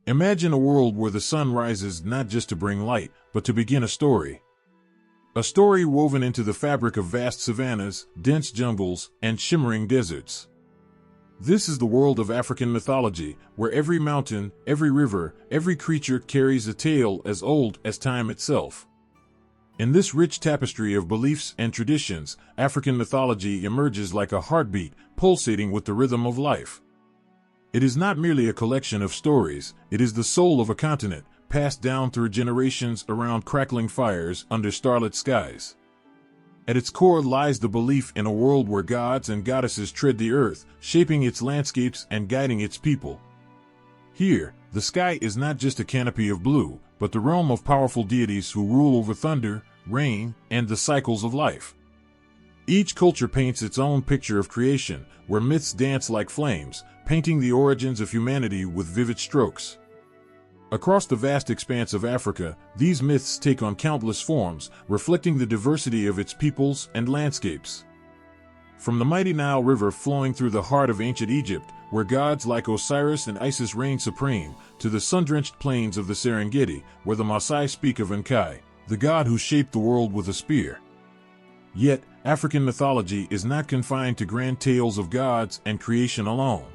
Imagine a world where the sun rises not just to bring light, but to begin a story. A story woven into the fabric of vast savannas, dense jungles, and shimmering deserts. This is the world of African mythology, where every mountain, every river, every creature carries a tale as old as time itself. In this rich tapestry of beliefs and traditions, African mythology emerges like a heartbeat, pulsating with the rhythm of life. It is not merely a collection of stories, it is the soul of a continent, passed down through generations around crackling fires under starlit skies. At its core lies the belief in a world where gods and goddesses tread the earth, shaping its landscapes and guiding its people. Here, the sky is not just a canopy of blue, but the realm of powerful deities who rule over thunder, rain, and the cycles of life. Each culture paints its own picture of creation, where myths dance like flames, painting the origins of humanity with vivid strokes. Across the vast expanse of Africa, these myths take on countless forms, reflecting the diversity of its peoples and landscapes. From the mighty Nile River flowing through the heart of ancient Egypt, where gods like Osiris and Isis reign supreme, to the sun-drenched plains of the Serengeti, where the Maasai speak of Enkai, the god who shaped the world with a spear. Yet, African mythology is not confined to grand tales of gods and creation alone.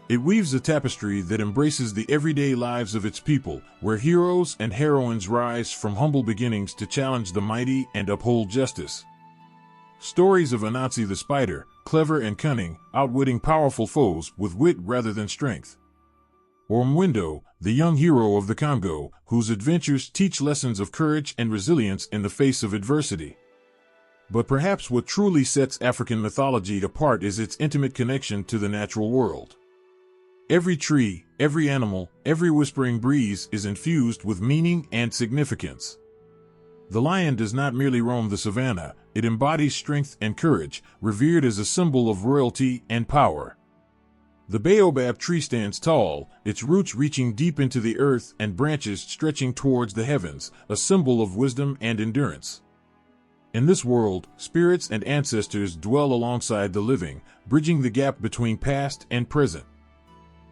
It weaves a tapestry that embraces the everyday lives of its people, where heroes and heroines rise from humble beginnings to challenge the mighty and uphold justice. Stories of Anansi the Spider, clever and cunning, outwitting powerful foes with wit rather than strength. Or Mwindo, the young hero of the Congo, whose adventures teach lessons of courage and resilience in the face of adversity. But perhaps what truly sets African mythology apart is its intimate connection to the natural world. Every tree, every animal, every whispering breeze is infused with meaning and significance. The lion does not merely roam the savanna, it embodies strength and courage, revered as a symbol of royalty and power. The baobab tree stands tall, its roots reaching deep into the earth and branches stretching towards the heavens, a symbol of wisdom and endurance. In this world, spirits and ancestors dwell alongside the living, bridging the gap between past and present.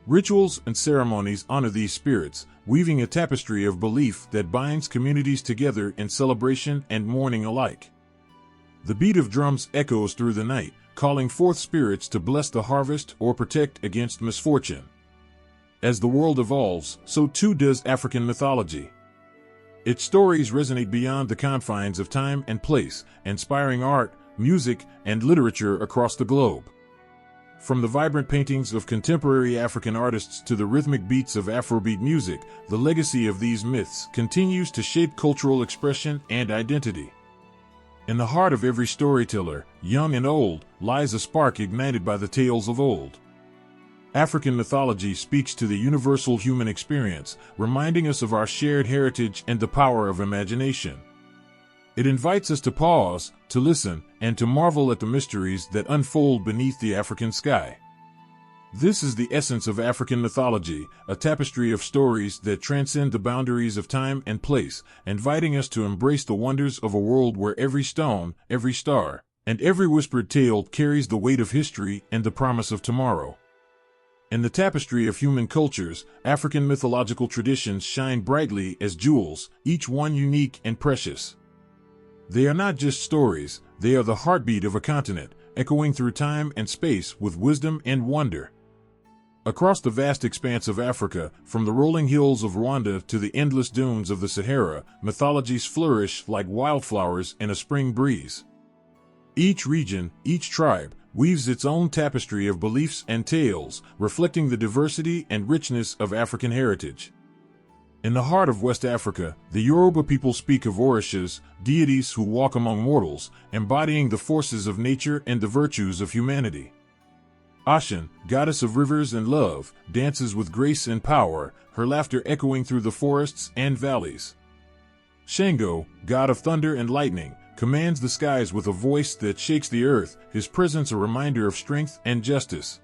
Rituals and ceremonies honor these spirits, weaving a tapestry of belief that binds communities together in celebration and mourning alike. The beat of drums echoes through the night, calling forth spirits to bless the harvest or protect against misfortune. As the world evolves, so too does African mythology. Its stories resonate beyond the confines of time and place, inspiring art, music, and literature across the globe. From the vibrant paintings of contemporary African artists to the rhythmic beats of Afrobeat music, the legacy of these myths continues to shape cultural expression and identity. In the heart of every storyteller, young and old, lies a spark ignited by the tales of old. African mythology speaks to the universal human experience, reminding us of our shared heritage and the power of imagination. It invites us to pause, to listen, and to marvel at the mysteries that unfold beneath the African sky. This is the essence of African mythology, a tapestry of stories that transcend the boundaries of time and place, inviting us to embrace the wonders of a world where every stone, every star, and every whispered tale carries the weight of history and the promise of tomorrow. In the tapestry of human cultures, African mythological traditions shine brightly as jewels, each one unique and precious. They are not just stories, they are the heartbeat of a continent, echoing through time and space with wisdom and wonder. Across the vast expanse of Africa, from the rolling hills of Rwanda to the endless dunes of the Sahara, mythologies flourish like wildflowers in a spring breeze. Each region, each tribe, weaves its own tapestry of beliefs and tales, reflecting the diversity and richness of African heritage. In the heart of West Africa, the Yoruba people speak of orishas, deities who walk among mortals, embodying the forces of nature and the virtues of humanity. Ashan, goddess of rivers and love, dances with grace and power, her laughter echoing through the forests and valleys. Shango, god of thunder and lightning, commands the skies with a voice that shakes the earth, his presence a reminder of strength and justice.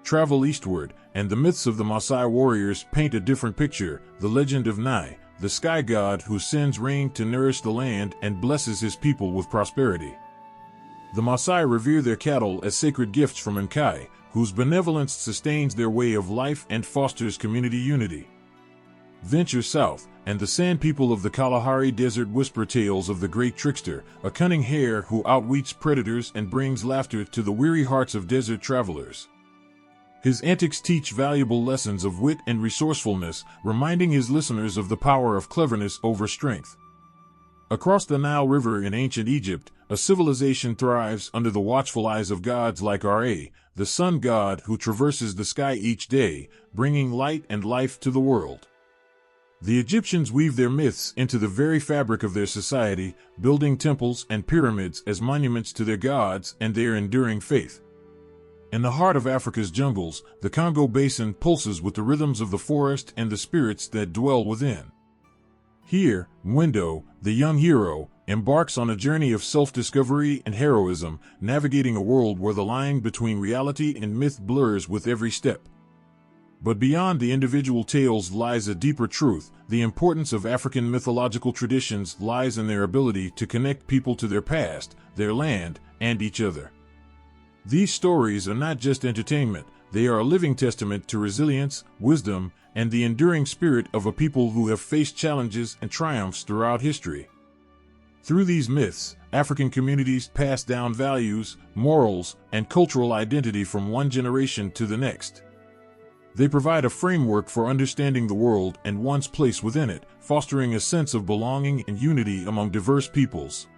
Travel eastward, and the myths of the Maasai warriors paint a different picture, the legend of Nai, the sky god who sends rain to nourish the land and blesses his people with prosperity. The Maasai revere their cattle as sacred gifts from Enkai, whose benevolence sustains their way of life and fosters community unity. Venture south, and the Sand People of the Kalahari Desert whisper tales of the great trickster, a cunning hare who outwits predators and brings laughter to the weary hearts of desert travelers. His antics teach valuable lessons of wit and resourcefulness, reminding his listeners of the power of cleverness over strength. Across the Nile River in ancient Egypt, a civilization thrives under the watchful eyes of gods like Ra, the sun god who traverses the sky each day, bringing light and life to the world. The Egyptians weave their myths into the very fabric of their society, building temples and pyramids as monuments to their gods and their enduring faith. In the heart of Africa's jungles, the Congo Basin pulses with the rhythms of the forest and the spirits that dwell within. Here, Mwendo, the young hero, embarks on a journey of self-discovery and heroism, navigating a world where the line between reality and myth blurs with every step. But beyond the individual tales lies a deeper truth. The importance of African mythological traditions lies in their ability to connect people to their past, their land, and each other. These stories are not just entertainment, they are a living testament to resilience, wisdom, and the enduring spirit of a people who have faced challenges and triumphs throughout history. Through these myths, African communities pass down values, morals, and cultural identity from one generation to the next. They provide a framework for understanding the world and one's place within it, fostering a sense of belonging and unity among diverse peoples.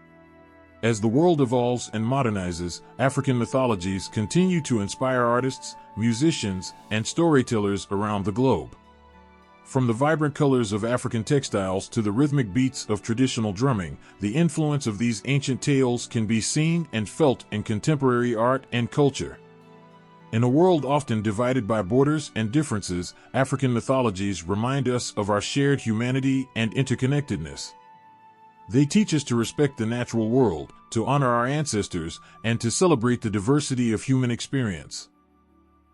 As the world evolves and modernizes, African mythologies continue to inspire artists, musicians, and storytellers around the globe. From the vibrant colors of African textiles to the rhythmic beats of traditional drumming, the influence of these ancient tales can be seen and felt in contemporary art and culture. In a world often divided by borders and differences, African mythologies remind us of our shared humanity and interconnectedness. They teach us to respect the natural world, to honor our ancestors, and to celebrate the diversity of human experience.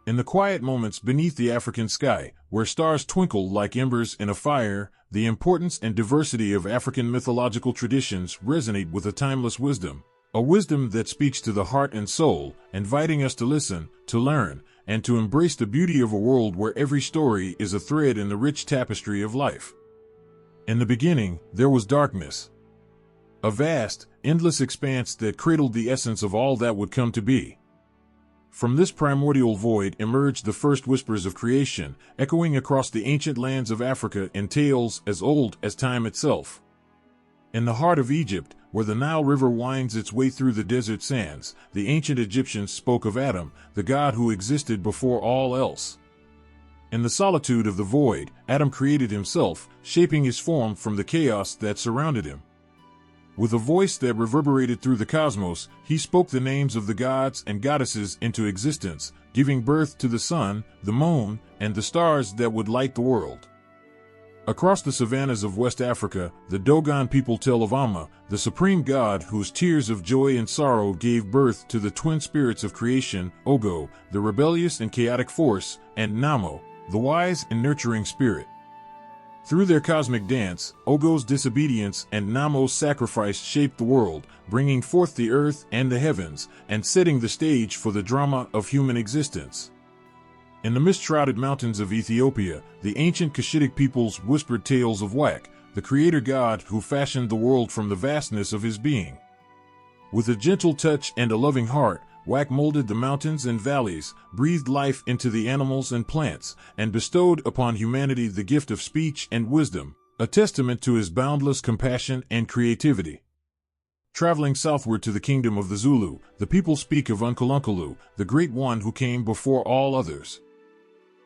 In the quiet moments beneath the African sky, where stars twinkle like embers in a fire, the importance and diversity of African mythological traditions resonate with a timeless wisdom. A wisdom that speaks to the heart and soul, inviting us to listen, to learn, and to embrace the beauty of a world where every story is a thread in the rich tapestry of life. In the beginning, there was darkness. A vast, endless expanse that cradled the essence of all that would come to be. From this primordial void emerged the first whispers of creation, echoing across the ancient lands of Africa in tales as old as time itself. In the heart of Egypt, where the Nile River winds its way through the desert sands, the ancient Egyptians spoke of Adam, the god who existed before all else. In the solitude of the void, Adam created himself, shaping his form from the chaos that surrounded him. With a voice that reverberated through the cosmos, he spoke the names of the gods and goddesses into existence, giving birth to the sun, the moon, and the stars that would light the world. Across the savannas of West Africa, the Dogon people tell of Amma, the supreme god whose tears of joy and sorrow gave birth to the twin spirits of creation, Ogo, the rebellious and chaotic force, and Namo, the wise and nurturing spirit. Through their cosmic dance, Ogo's disobedience and Namo's sacrifice shaped the world, bringing forth the earth and the heavens, and setting the stage for the drama of human existence. In the mist-shrouded mountains of Ethiopia, the ancient Cushitic peoples whispered tales of Wak, the creator god who fashioned the world from the vastness of his being. With a gentle touch and a loving heart, Wak molded the mountains and valleys, breathed life into the animals and plants, and bestowed upon humanity the gift of speech and wisdom, a testament to his boundless compassion and creativity. Traveling southward to the kingdom of the Zulu, the people speak of Unkulunkulu, the great one who came before all others.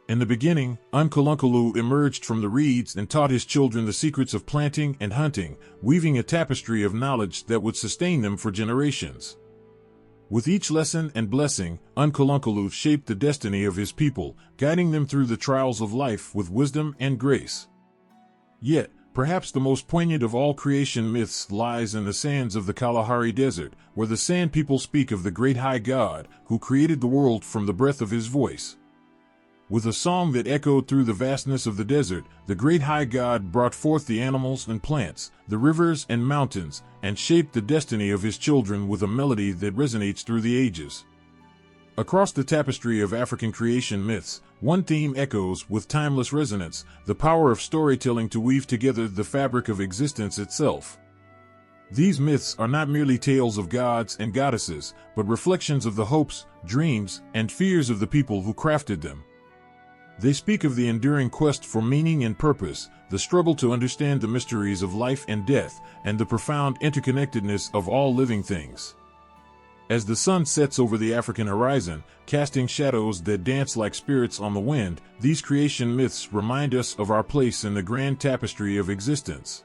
In the beginning, Unkulunkulu emerged from the reeds and taught his children the secrets of planting and hunting, weaving a tapestry of knowledge that would sustain them for generations. With each lesson and blessing, Unkulunkulu shaped the destiny of his people, guiding them through the trials of life with wisdom and grace. Yet, perhaps the most poignant of all creation myths lies in the sands of the Kalahari Desert, where the Sand People speak of the great high god who created the world from the breath of his voice. With a song that echoed through the vastness of the desert, the great high god brought forth the animals and plants, the rivers and mountains, and shaped the destiny of his children with a melody that resonates through the ages. Across the tapestry of African creation myths, one theme echoes with timeless resonance: the power of storytelling to weave together the fabric of existence itself. These myths are not merely tales of gods and goddesses, but reflections of the hopes, dreams, and fears of the people who crafted them. They speak of the enduring quest for meaning and purpose, the struggle to understand the mysteries of life and death, and the profound interconnectedness of all living things. As the sun sets over the African horizon, casting shadows that dance like spirits on the wind, these creation myths remind us of our place in the grand tapestry of existence.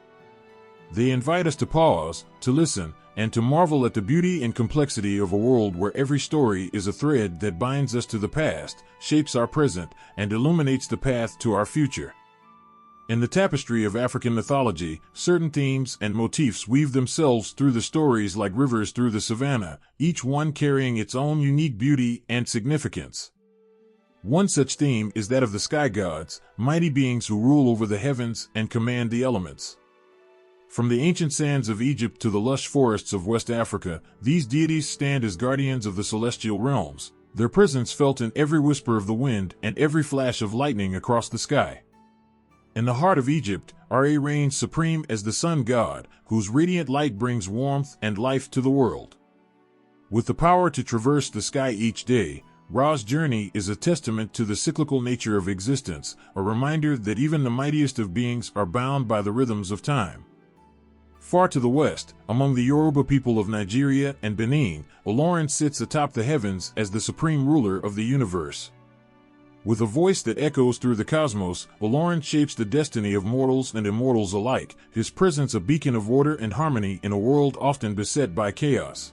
They invite us to pause, to listen, and to marvel at the beauty and complexity of a world where every story is a thread that binds us to the past, shapes our present, and illuminates the path to our future. In the tapestry of African mythology, certain themes and motifs weave themselves through the stories like rivers through the savannah, each one carrying its own unique beauty and significance. One such theme is that of the sky gods, mighty beings who rule over the heavens and command the elements. From the ancient sands of Egypt to the lush forests of West Africa, these deities stand as guardians of the celestial realms, their presence felt in every whisper of the wind and every flash of lightning across the sky. In the heart of Egypt, Ra reigns supreme as the sun god, whose radiant light brings warmth and life to the world. With the power to traverse the sky each day, Ra's journey is a testament to the cyclical nature of existence, a reminder that even the mightiest of beings are bound by the rhythms of time. Far to the west, among the Yoruba people of Nigeria and Benin, Olorin sits atop the heavens as the supreme ruler of the universe. With a voice that echoes through the cosmos, Olorin shapes the destiny of mortals and immortals alike, his presence a beacon of order and harmony in a world often beset by chaos.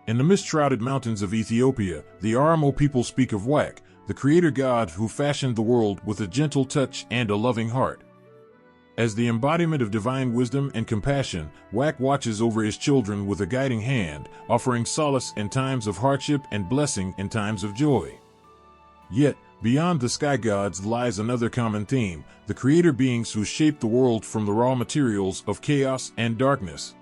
In the mist-shrouded mountains of Ethiopia, the Oromo people speak of Wak, the creator god who fashioned the world with a gentle touch and a loving heart. As the embodiment of divine wisdom and compassion, Wak watches over his children with a guiding hand, offering solace in times of hardship and blessing in times of joy. Yet, beyond the sky gods lies another common theme: the creator beings who shape the world from the raw materials of chaos and darkness.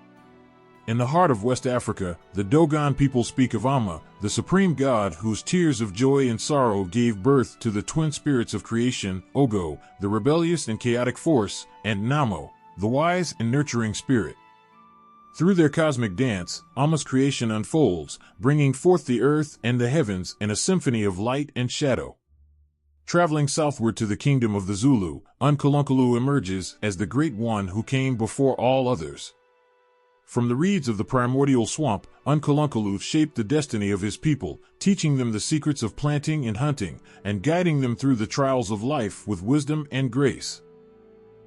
In the heart of West Africa, the Dogon people speak of Amma, the supreme god whose tears of joy and sorrow gave birth to the twin spirits of creation, Ogo, the rebellious and chaotic force, and Namo, the wise and nurturing spirit. Through their cosmic dance, Amma's creation unfolds, bringing forth the earth and the heavens in a symphony of light and shadow. Traveling southward to the kingdom of the Zulu, Unkulunkulu emerges as the great one who came before all others. From the reeds of the primordial swamp, Unkulunkulu shaped the destiny of his people, teaching them the secrets of planting and hunting, and guiding them through the trials of life with wisdom and grace.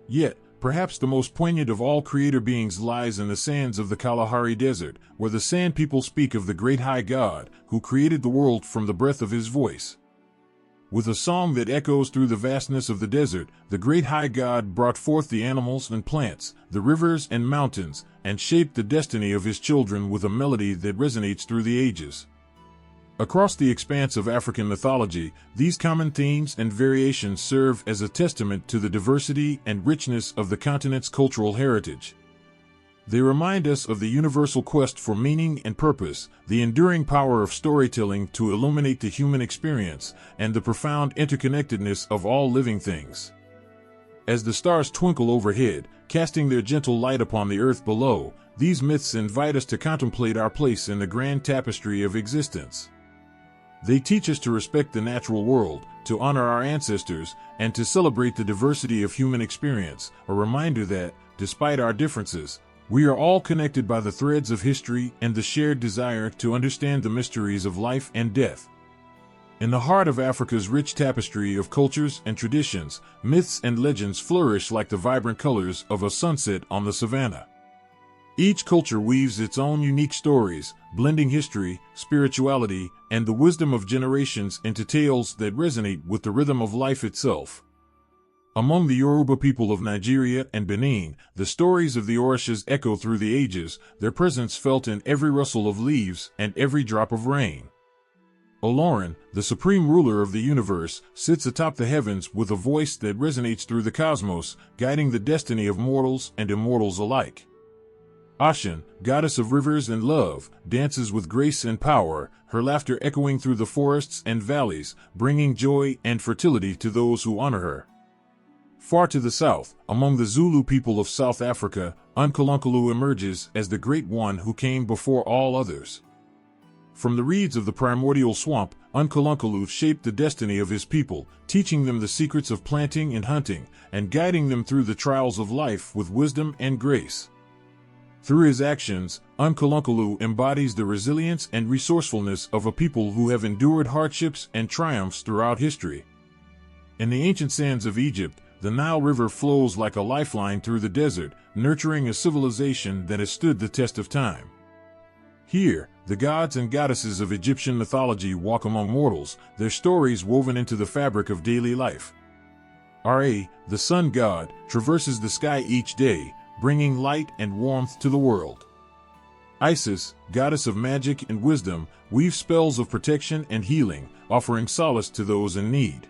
Yet, perhaps the most poignant of all creator beings lies in the sands of the Kalahari Desert, where the Sand people speak of the great high god, who created the world from the breath of his voice. With a song that echoes through the vastness of the desert, the great high god brought forth the animals and plants, the rivers and mountains, and shaped the destiny of his children with a melody that resonates through the ages. Across the expanse of African mythology, these common themes and variations serve as a testament to the diversity and richness of the continent's cultural heritage. They remind us of the universal quest for meaning and purpose, the enduring power of storytelling to illuminate the human experience, and the profound interconnectedness of all living things. As the stars twinkle overhead, casting their gentle light upon the earth below, these myths invite us to contemplate our place in the grand tapestry of existence. They teach us to respect the natural world, to honor our ancestors, and to celebrate the diversity of human experience, a reminder that, despite our differences, we are all connected by the threads of history and the shared desire to understand the mysteries of life and death. In the heart of Africa's rich tapestry of cultures and traditions, myths and legends flourish like the vibrant colors of a sunset on the savannah. Each culture weaves its own unique stories, blending history, spirituality, and the wisdom of generations into tales that resonate with the rhythm of life itself. Among the Yoruba people of Nigeria and Benin, the stories of the Orishas echo through the ages, their presence felt in every rustle of leaves and every drop of rain. Olorin, the supreme ruler of the universe, sits atop the heavens with a voice that resonates through the cosmos, guiding the destiny of mortals and immortals alike. Ashen, goddess of rivers and love, dances with grace and power, her laughter echoing through the forests and valleys, bringing joy and fertility to those who honor her. Far to the south, among the Zulu people of South Africa, Unkulunkulu emerges as the great one who came before all others. From the reeds of the primordial swamp, Unkulunkulu shaped the destiny of his people, teaching them the secrets of planting and hunting, and guiding them through the trials of life with wisdom and grace. Through his actions, Unkulunkulu embodies the resilience and resourcefulness of a people who have endured hardships and triumphs throughout history. In the ancient sands of Egypt, the Nile River flows like a lifeline through the desert, nurturing a civilization that has stood the test of time. Here, the gods and goddesses of Egyptian mythology walk among mortals, their stories woven into the fabric of daily life. Ra, the sun god, traverses the sky each day, bringing light and warmth to the world. Isis, goddess of magic and wisdom, weaves spells of protection and healing, offering solace to those in need.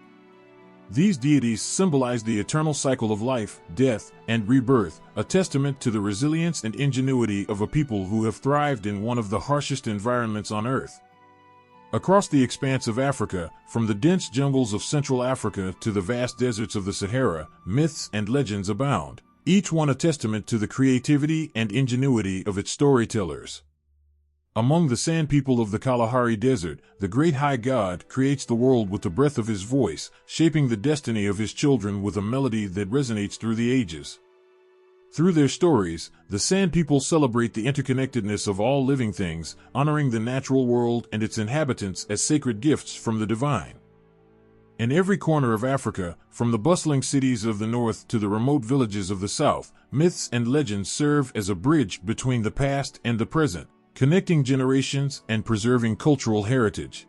These deities symbolize the eternal cycle of life, death, and rebirth, a testament to the resilience and ingenuity of a people who have thrived in one of the harshest environments on Earth. Across the expanse of Africa, from the dense jungles of Central Africa to the vast deserts of the Sahara, myths and legends abound, each one a testament to the creativity and ingenuity of its storytellers. Among the sand people of the Kalahari Desert, the great high god creates the world with the breath of his voice, shaping the destiny of his children with a melody that resonates through the ages. Through their stories, the sand people celebrate the interconnectedness of all living things, honoring the natural world and its inhabitants as sacred gifts from the divine. In every corner of Africa, from the bustling cities of the north to the remote villages of the south, myths and legends serve as a bridge between the past and the present, connecting generations and preserving cultural heritage.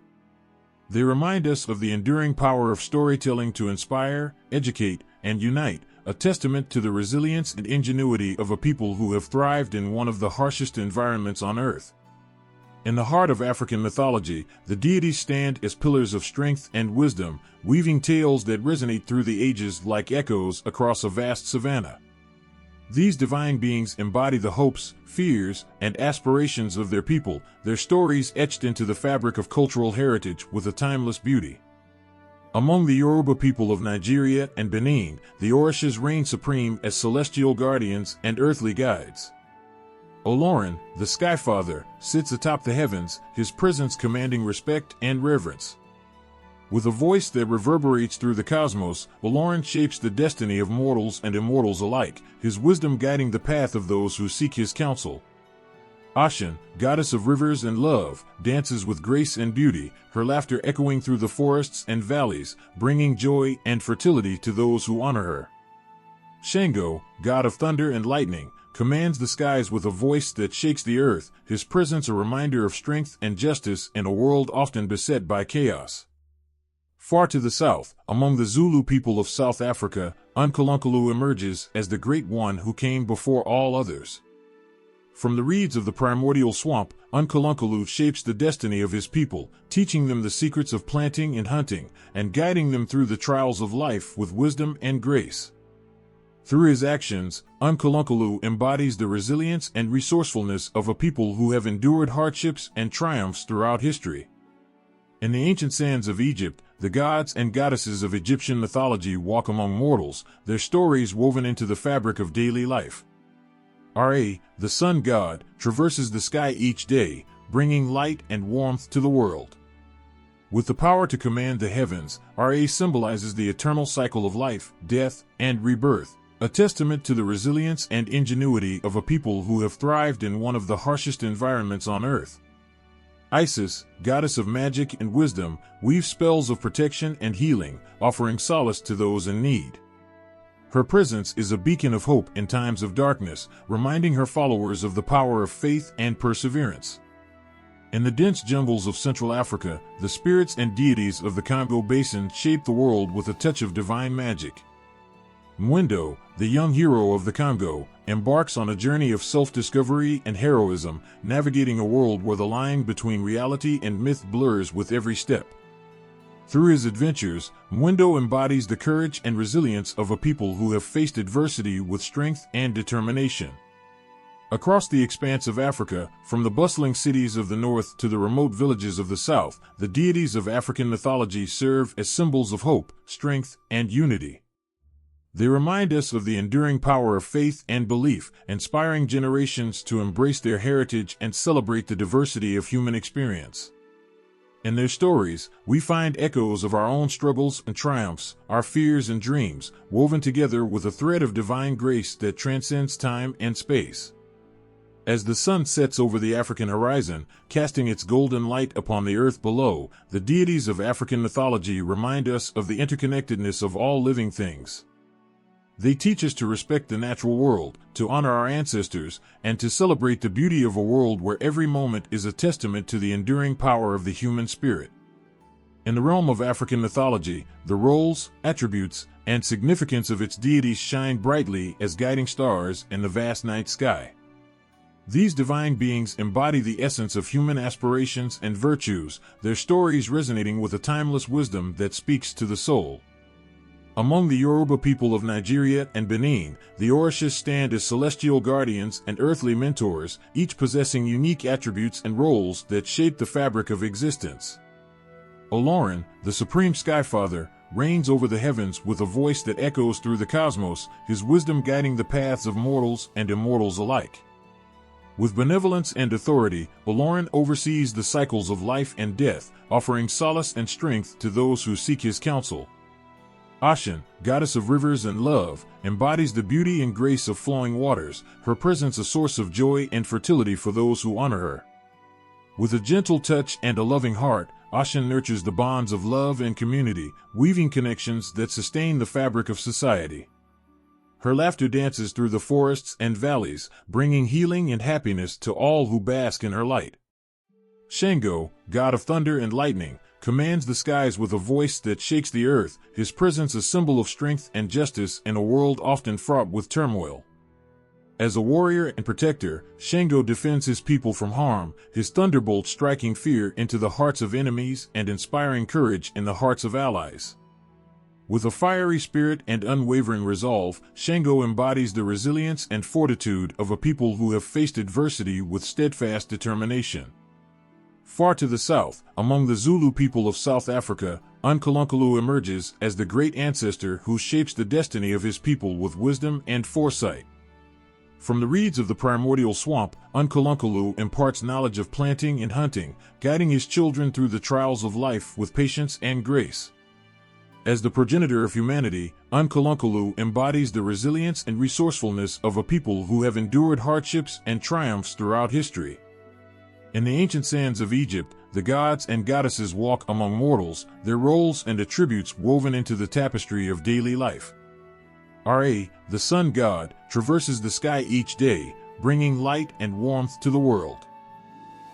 They remind us of the enduring power of storytelling to inspire, educate, and unite, a testament to the resilience and ingenuity of a people who have thrived in one of the harshest environments on Earth. In the heart of African mythology, the deities stand as pillars of strength and wisdom, weaving tales that resonate through the ages like echoes across a vast savanna. These divine beings embody the hopes, fears, and aspirations of their people, their stories etched into the fabric of cultural heritage with a timeless beauty. Among the Yoruba people of Nigeria and Benin, the Orishas reign supreme as celestial guardians and earthly guides. Olorin, the Sky Father, sits atop the heavens, his presence commanding respect and reverence. With a voice that reverberates through the cosmos, Olorin shapes the destiny of mortals and immortals alike, his wisdom guiding the path of those who seek his counsel. Ashen, goddess of rivers and love, dances with grace and beauty, her laughter echoing through the forests and valleys, bringing joy and fertility to those who honor her. Shango, god of thunder and lightning, commands the skies with a voice that shakes the earth, his presence a reminder of strength and justice in a world often beset by chaos. Far to the south, among the Zulu people of South Africa, Unkulunkulu emerges as the great one who came before all others. From the reeds of the primordial swamp, Unkulunkulu shapes the destiny of his people, teaching them the secrets of planting and hunting, and guiding them through the trials of life with wisdom and grace. Through his actions, Unkulunkulu embodies the resilience and resourcefulness of a people who have endured hardships and triumphs throughout history. In the ancient sands of Egypt, the gods and goddesses of Egyptian mythology walk among mortals, their stories woven into the fabric of daily life. Ra, the sun god, traverses the sky each day, bringing light and warmth to the world. With the power to command the heavens, Ra symbolizes the eternal cycle of life, death, and rebirth, a testament to the resilience and ingenuity of a people who have thrived in one of the harshest environments on Earth. Isis, goddess of magic and wisdom, weaves spells of protection and healing, offering solace to those in need. Her presence is a beacon of hope in times of darkness, reminding her followers of the power of faith and perseverance. In the dense jungles of Central Africa, the spirits and deities of the Congo Basin shape the world with a touch of divine magic. Mwendo, the young hero of the Congo, embarks on a journey of self-discovery and heroism, navigating a world where the line between reality and myth blurs with every step. Through his adventures, Mwendo embodies the courage and resilience of a people who have faced adversity with strength and determination. Across the expanse of Africa, from the bustling cities of the north to the remote villages of the south, the deities of African mythology serve as symbols of hope, strength, and unity. They remind us of the enduring power of faith and belief, inspiring generations to embrace their heritage and celebrate the diversity of human experience. In their stories, we find echoes of our own struggles and triumphs, our fears and dreams, woven together with a thread of divine grace that transcends time and space. As the sun sets over the African horizon, casting its golden light upon the earth below, the deities of African mythology remind us of the interconnectedness of all living things. They teach us to respect the natural world, to honor our ancestors, and to celebrate the beauty of a world where every moment is a testament to the enduring power of the human spirit. In the realm of African mythology, the roles, attributes, and significance of its deities shine brightly as guiding stars in the vast night sky. These divine beings embody the essence of human aspirations and virtues, their stories resonating with a timeless wisdom that speaks to the soul. Among the Yoruba people of Nigeria and Benin, the Orishas stand as celestial guardians and earthly mentors, each possessing unique attributes and roles that shape the fabric of existence. Olorin, the supreme skyfather, reigns over the heavens with a voice that echoes through the cosmos, his wisdom guiding the paths of mortals and immortals alike. With benevolence and authority, Olorin oversees the cycles of life and death, offering solace and strength to those who seek his counsel. Ashen, goddess of rivers and love, embodies the beauty and grace of flowing waters, her presence a source of joy and fertility for those who honor her. With a gentle touch and a loving heart, Ashen nurtures the bonds of love and community, weaving connections that sustain the fabric of society. Her laughter dances through the forests and valleys, bringing healing and happiness to all who bask in her light. Shango, god of thunder and lightning, commands the skies with a voice that shakes the earth, his presence a symbol of strength and justice in a world often fraught with turmoil. As a warrior and protector, Shango defends his people from harm, his thunderbolt striking fear into the hearts of enemies and inspiring courage in the hearts of allies. With a fiery spirit and unwavering resolve, Shango embodies the resilience and fortitude of a people who have faced adversity with steadfast determination. Far to the south, among the Zulu people of South Africa, Unkulunkulu emerges as the great ancestor who shapes the destiny of his people with wisdom and foresight. From the reeds of the primordial swamp, Unkulunkulu imparts knowledge of planting and hunting, guiding his children through the trials of life with patience and grace. As the progenitor of humanity, Unkulunkulu embodies the resilience and resourcefulness of a people who have endured hardships and triumphs throughout history. In the ancient sands of Egypt, the gods and goddesses walk among mortals, their roles and attributes woven into the tapestry of daily life. Ra, the sun god, traverses the sky each day, bringing light and warmth to the world.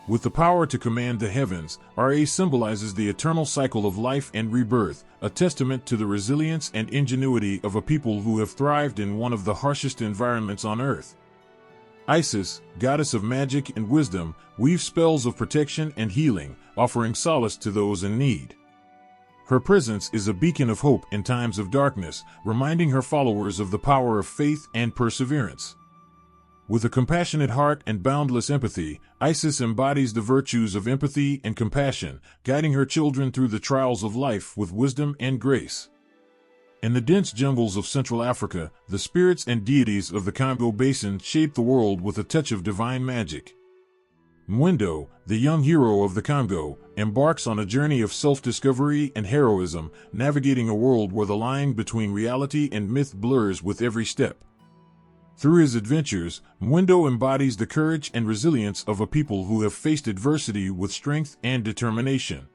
With the power to command the heavens, Ra symbolizes the eternal cycle of life and rebirth, a testament to the resilience and ingenuity of a people who have thrived in one of the harshest environments on earth. Isis, goddess of magic and wisdom, weaves spells of protection and healing, offering solace to those in need. Her presence is a beacon of hope in times of darkness, reminding her followers of the power of faith and perseverance. With a compassionate heart and boundless empathy, Isis embodies the virtues of empathy and compassion, guiding her children through the trials of life with wisdom and grace. In the dense jungles of Central Africa, the spirits and deities of the Congo Basin shape the world with a touch of divine magic. Mwendo, the young hero of the Congo, embarks on a journey of self-discovery and heroism, navigating a world where the line between reality and myth blurs with every step. Through his adventures, Mwendo embodies the courage and resilience of a people who have faced adversity with strength and determination.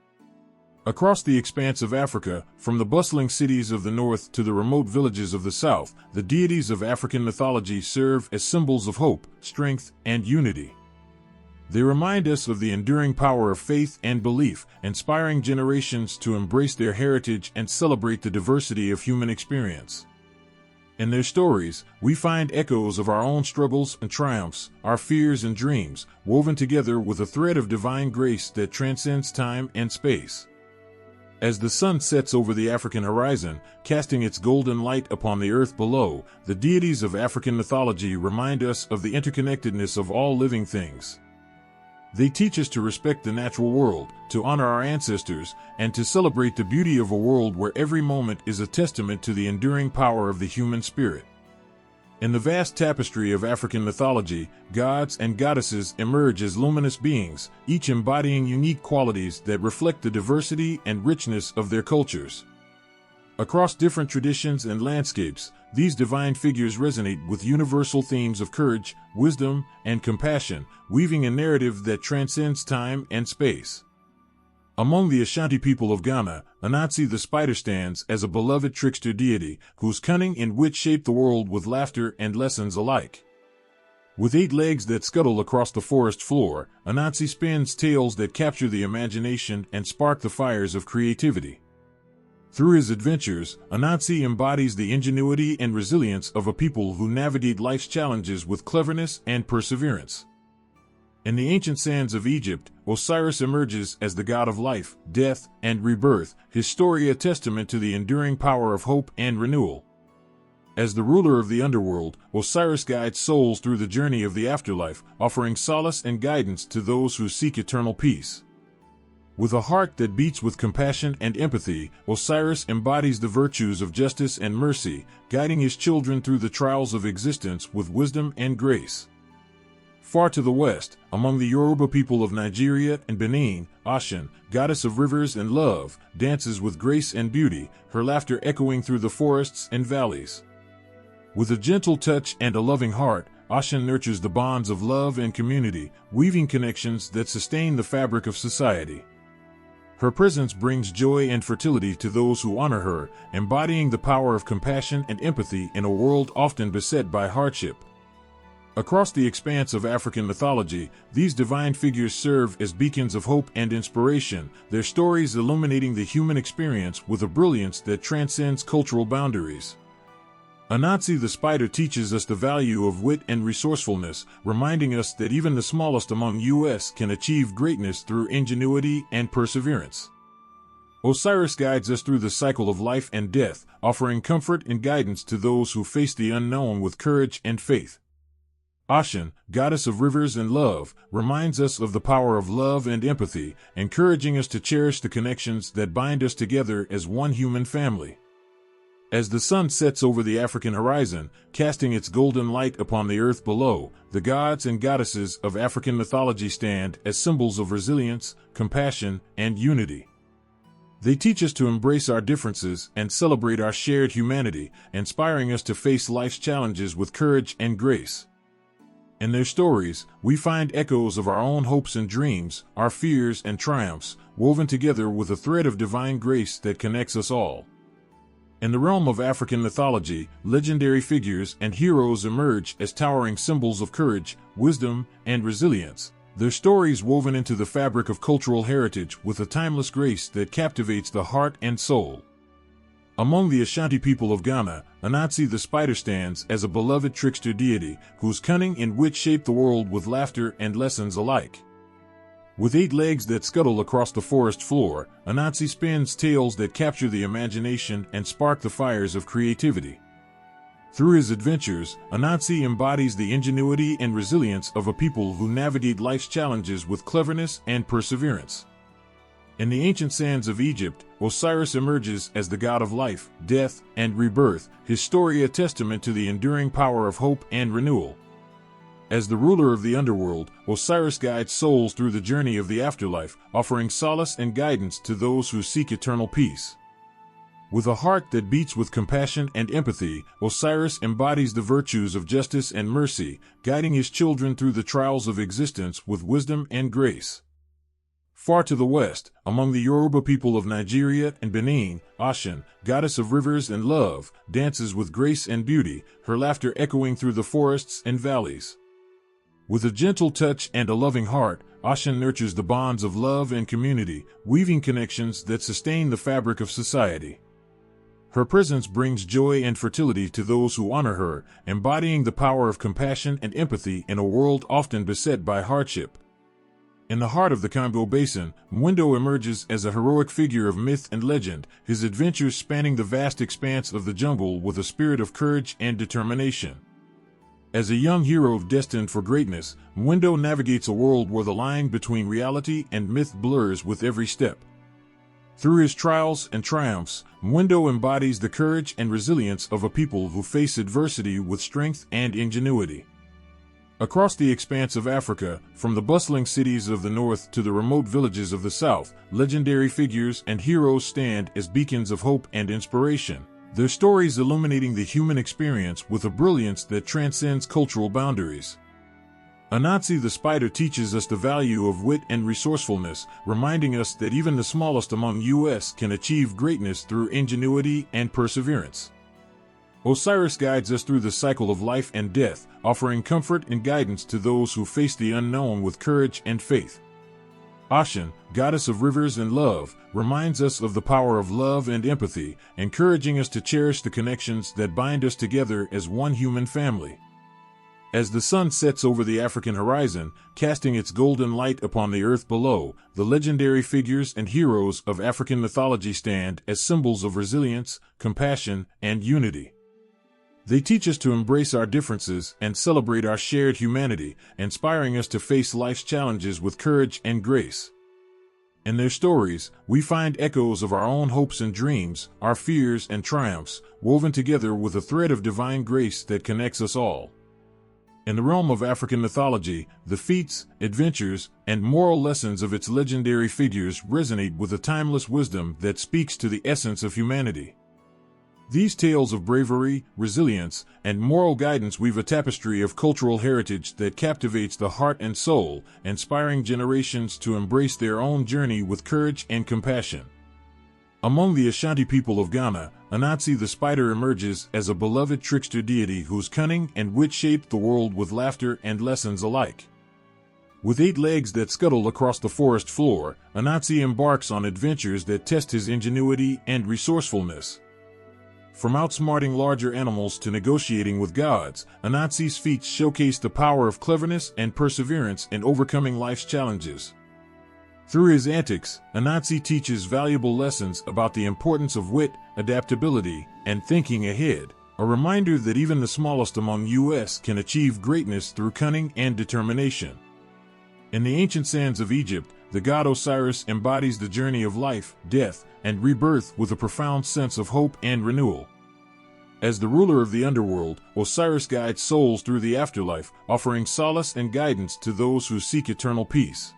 Across the expanse of Africa, from the bustling cities of the north to the remote villages of the south, the deities of African mythology serve as symbols of hope, strength, and unity. They remind us of the enduring power of faith and belief, inspiring generations to embrace their heritage and celebrate the diversity of human experience. In their stories, we find echoes of our own struggles and triumphs, our fears and dreams, woven together with a thread of divine grace that transcends time and space. As the sun sets over the African horizon, casting its golden light upon the earth below, the deities of African mythology remind us of the interconnectedness of all living things. They teach us to respect the natural world, to honor our ancestors, and to celebrate the beauty of a world where every moment is a testament to the enduring power of the human spirit. In the vast tapestry of African mythology, gods and goddesses emerge as luminous beings, each embodying unique qualities that reflect the diversity and richness of their cultures. Across different traditions and landscapes, these divine figures resonate with universal themes of courage, wisdom, and compassion, weaving a narrative that transcends time and space. Among the Ashanti people of Ghana, Anansi the Spider stands as a beloved trickster deity whose cunning and wit shape the world with laughter and lessons alike. With 8 legs that scuttle across the forest floor, Anansi spins tales that capture the imagination and spark the fires of creativity. Through his adventures, Anansi embodies the ingenuity and resilience of a people who navigate life's challenges with cleverness and perseverance. In the ancient sands of Egypt, Osiris emerges as the god of life, death, and rebirth, his story a testament to the enduring power of hope and renewal. As the ruler of the underworld, Osiris guides souls through the journey of the afterlife, offering solace and guidance to those who seek eternal peace. With a heart that beats with compassion and empathy, Osiris embodies the virtues of justice and mercy, guiding his children through the trials of existence with wisdom and grace. Far to the west, among the Yoruba people of Nigeria and Benin, Oshun, goddess of rivers and love, dances with grace and beauty, her laughter echoing through the forests and valleys. With a gentle touch and a loving heart, Oshun nurtures the bonds of love and community, weaving connections that sustain the fabric of society. Her presence brings joy and fertility to those who honor her, embodying the power of compassion and empathy in a world often beset by hardship. Across the expanse of African mythology, these divine figures serve as beacons of hope and inspiration, their stories illuminating the human experience with a brilliance that transcends cultural boundaries. Anansi the Spider teaches us the value of wit and resourcefulness, reminding us that even the smallest among us can achieve greatness through ingenuity and perseverance. Osiris guides us through the cycle of life and death, offering comfort and guidance to those who face the unknown with courage and faith. Oshun, goddess of rivers and love, reminds us of the power of love and empathy, encouraging us to cherish the connections that bind us together as one human family. As the sun sets over the African horizon, casting its golden light upon the earth below, the gods and goddesses of African mythology stand as symbols of resilience, compassion, and unity. They teach us to embrace our differences and celebrate our shared humanity, inspiring us to face life's challenges with courage and grace. In their stories, we find echoes of our own hopes and dreams, our fears and triumphs, woven together with a thread of divine grace that connects us all. In the realm of African mythology, legendary figures and heroes emerge as towering symbols of courage, wisdom, and resilience, their stories woven into the fabric of cultural heritage with a timeless grace that captivates the heart and soul. Among the Ashanti people of Ghana, Anansi the Spider stands as a beloved trickster deity whose cunning and wit shape the world with laughter and lessons alike. With 8 legs that scuttle across the forest floor, Anansi spins tales that capture the imagination and spark the fires of creativity. Through his adventures, Anansi embodies the ingenuity and resilience of a people who navigate life's challenges with cleverness and perseverance. In the ancient sands of Egypt, Osiris emerges as the god of life, death, and rebirth, his story a testament to the enduring power of hope and renewal. As the ruler of the underworld, Osiris guides souls through the journey of the afterlife, offering solace and guidance to those who seek eternal peace. With a heart that beats with compassion and empathy, Osiris embodies the virtues of justice and mercy, guiding his children through the trials of existence with wisdom and grace. Far to the west, among the Yoruba people of Nigeria and Benin, Oshun, goddess of rivers and love, dances with grace and beauty, her laughter echoing through the forests and valleys. With a gentle touch and a loving heart, Oshun nurtures the bonds of love and community, weaving connections that sustain the fabric of society. Her presence brings joy and fertility to those who honor her, embodying the power of compassion and empathy in a world often beset by hardship. In the heart of the Congo Basin, Mwindo emerges as a heroic figure of myth and legend, his adventures spanning the vast expanse of the jungle with a spirit of courage and determination. As a young hero destined for greatness, Mwindo navigates a world where the line between reality and myth blurs with every step. Through his trials and triumphs, Mwindo embodies the courage and resilience of a people who face adversity with strength and ingenuity. Across the expanse of Africa, from the bustling cities of the north to the remote villages of the south, legendary figures and heroes stand as beacons of hope and inspiration, their stories illuminating the human experience with a brilliance that transcends cultural boundaries. Anansi the Spider teaches us the value of wit and resourcefulness, reminding us that even the smallest among us can achieve greatness through ingenuity and perseverance. Osiris guides us through the cycle of life and death, offering comfort and guidance to those who face the unknown with courage and faith. Ashen, goddess of rivers and love, reminds us of the power of love and empathy, encouraging us to cherish the connections that bind us together as one human family. As the sun sets over the African horizon, casting its golden light upon the earth below, the legendary figures and heroes of African mythology stand as symbols of resilience, compassion, and unity. They teach us to embrace our differences and celebrate our shared humanity, inspiring us to face life's challenges with courage and grace. In their stories, we find echoes of our own hopes and dreams, our fears and triumphs, woven together with a thread of divine grace that connects us all. In the realm of African mythology, the feats, adventures, and moral lessons of its legendary figures resonate with a timeless wisdom that speaks to the essence of humanity. These tales of bravery, resilience, and moral guidance weave a tapestry of cultural heritage that captivates the heart and soul, inspiring generations to embrace their own journey with courage and compassion. Among the Ashanti people of Ghana, Anansi the Spider emerges as a beloved trickster deity whose cunning and wit shaped the world with laughter and lessons alike. With 8 legs that scuttle across the forest floor, Anansi embarks on adventures that test his ingenuity and resourcefulness. From outsmarting larger animals to negotiating with gods, Anansi's feats showcase the power of cleverness and perseverance in overcoming life's challenges. Through his antics, Anansi teaches valuable lessons about the importance of wit, adaptability, and thinking ahead, a reminder that even the smallest among us can achieve greatness through cunning and determination. In the ancient sands of Egypt, the god Osiris embodies the journey of life, death, and rebirth with a profound sense of hope and renewal. As the ruler of the underworld, Osiris guides souls through the afterlife, offering solace and guidance to those who seek eternal peace.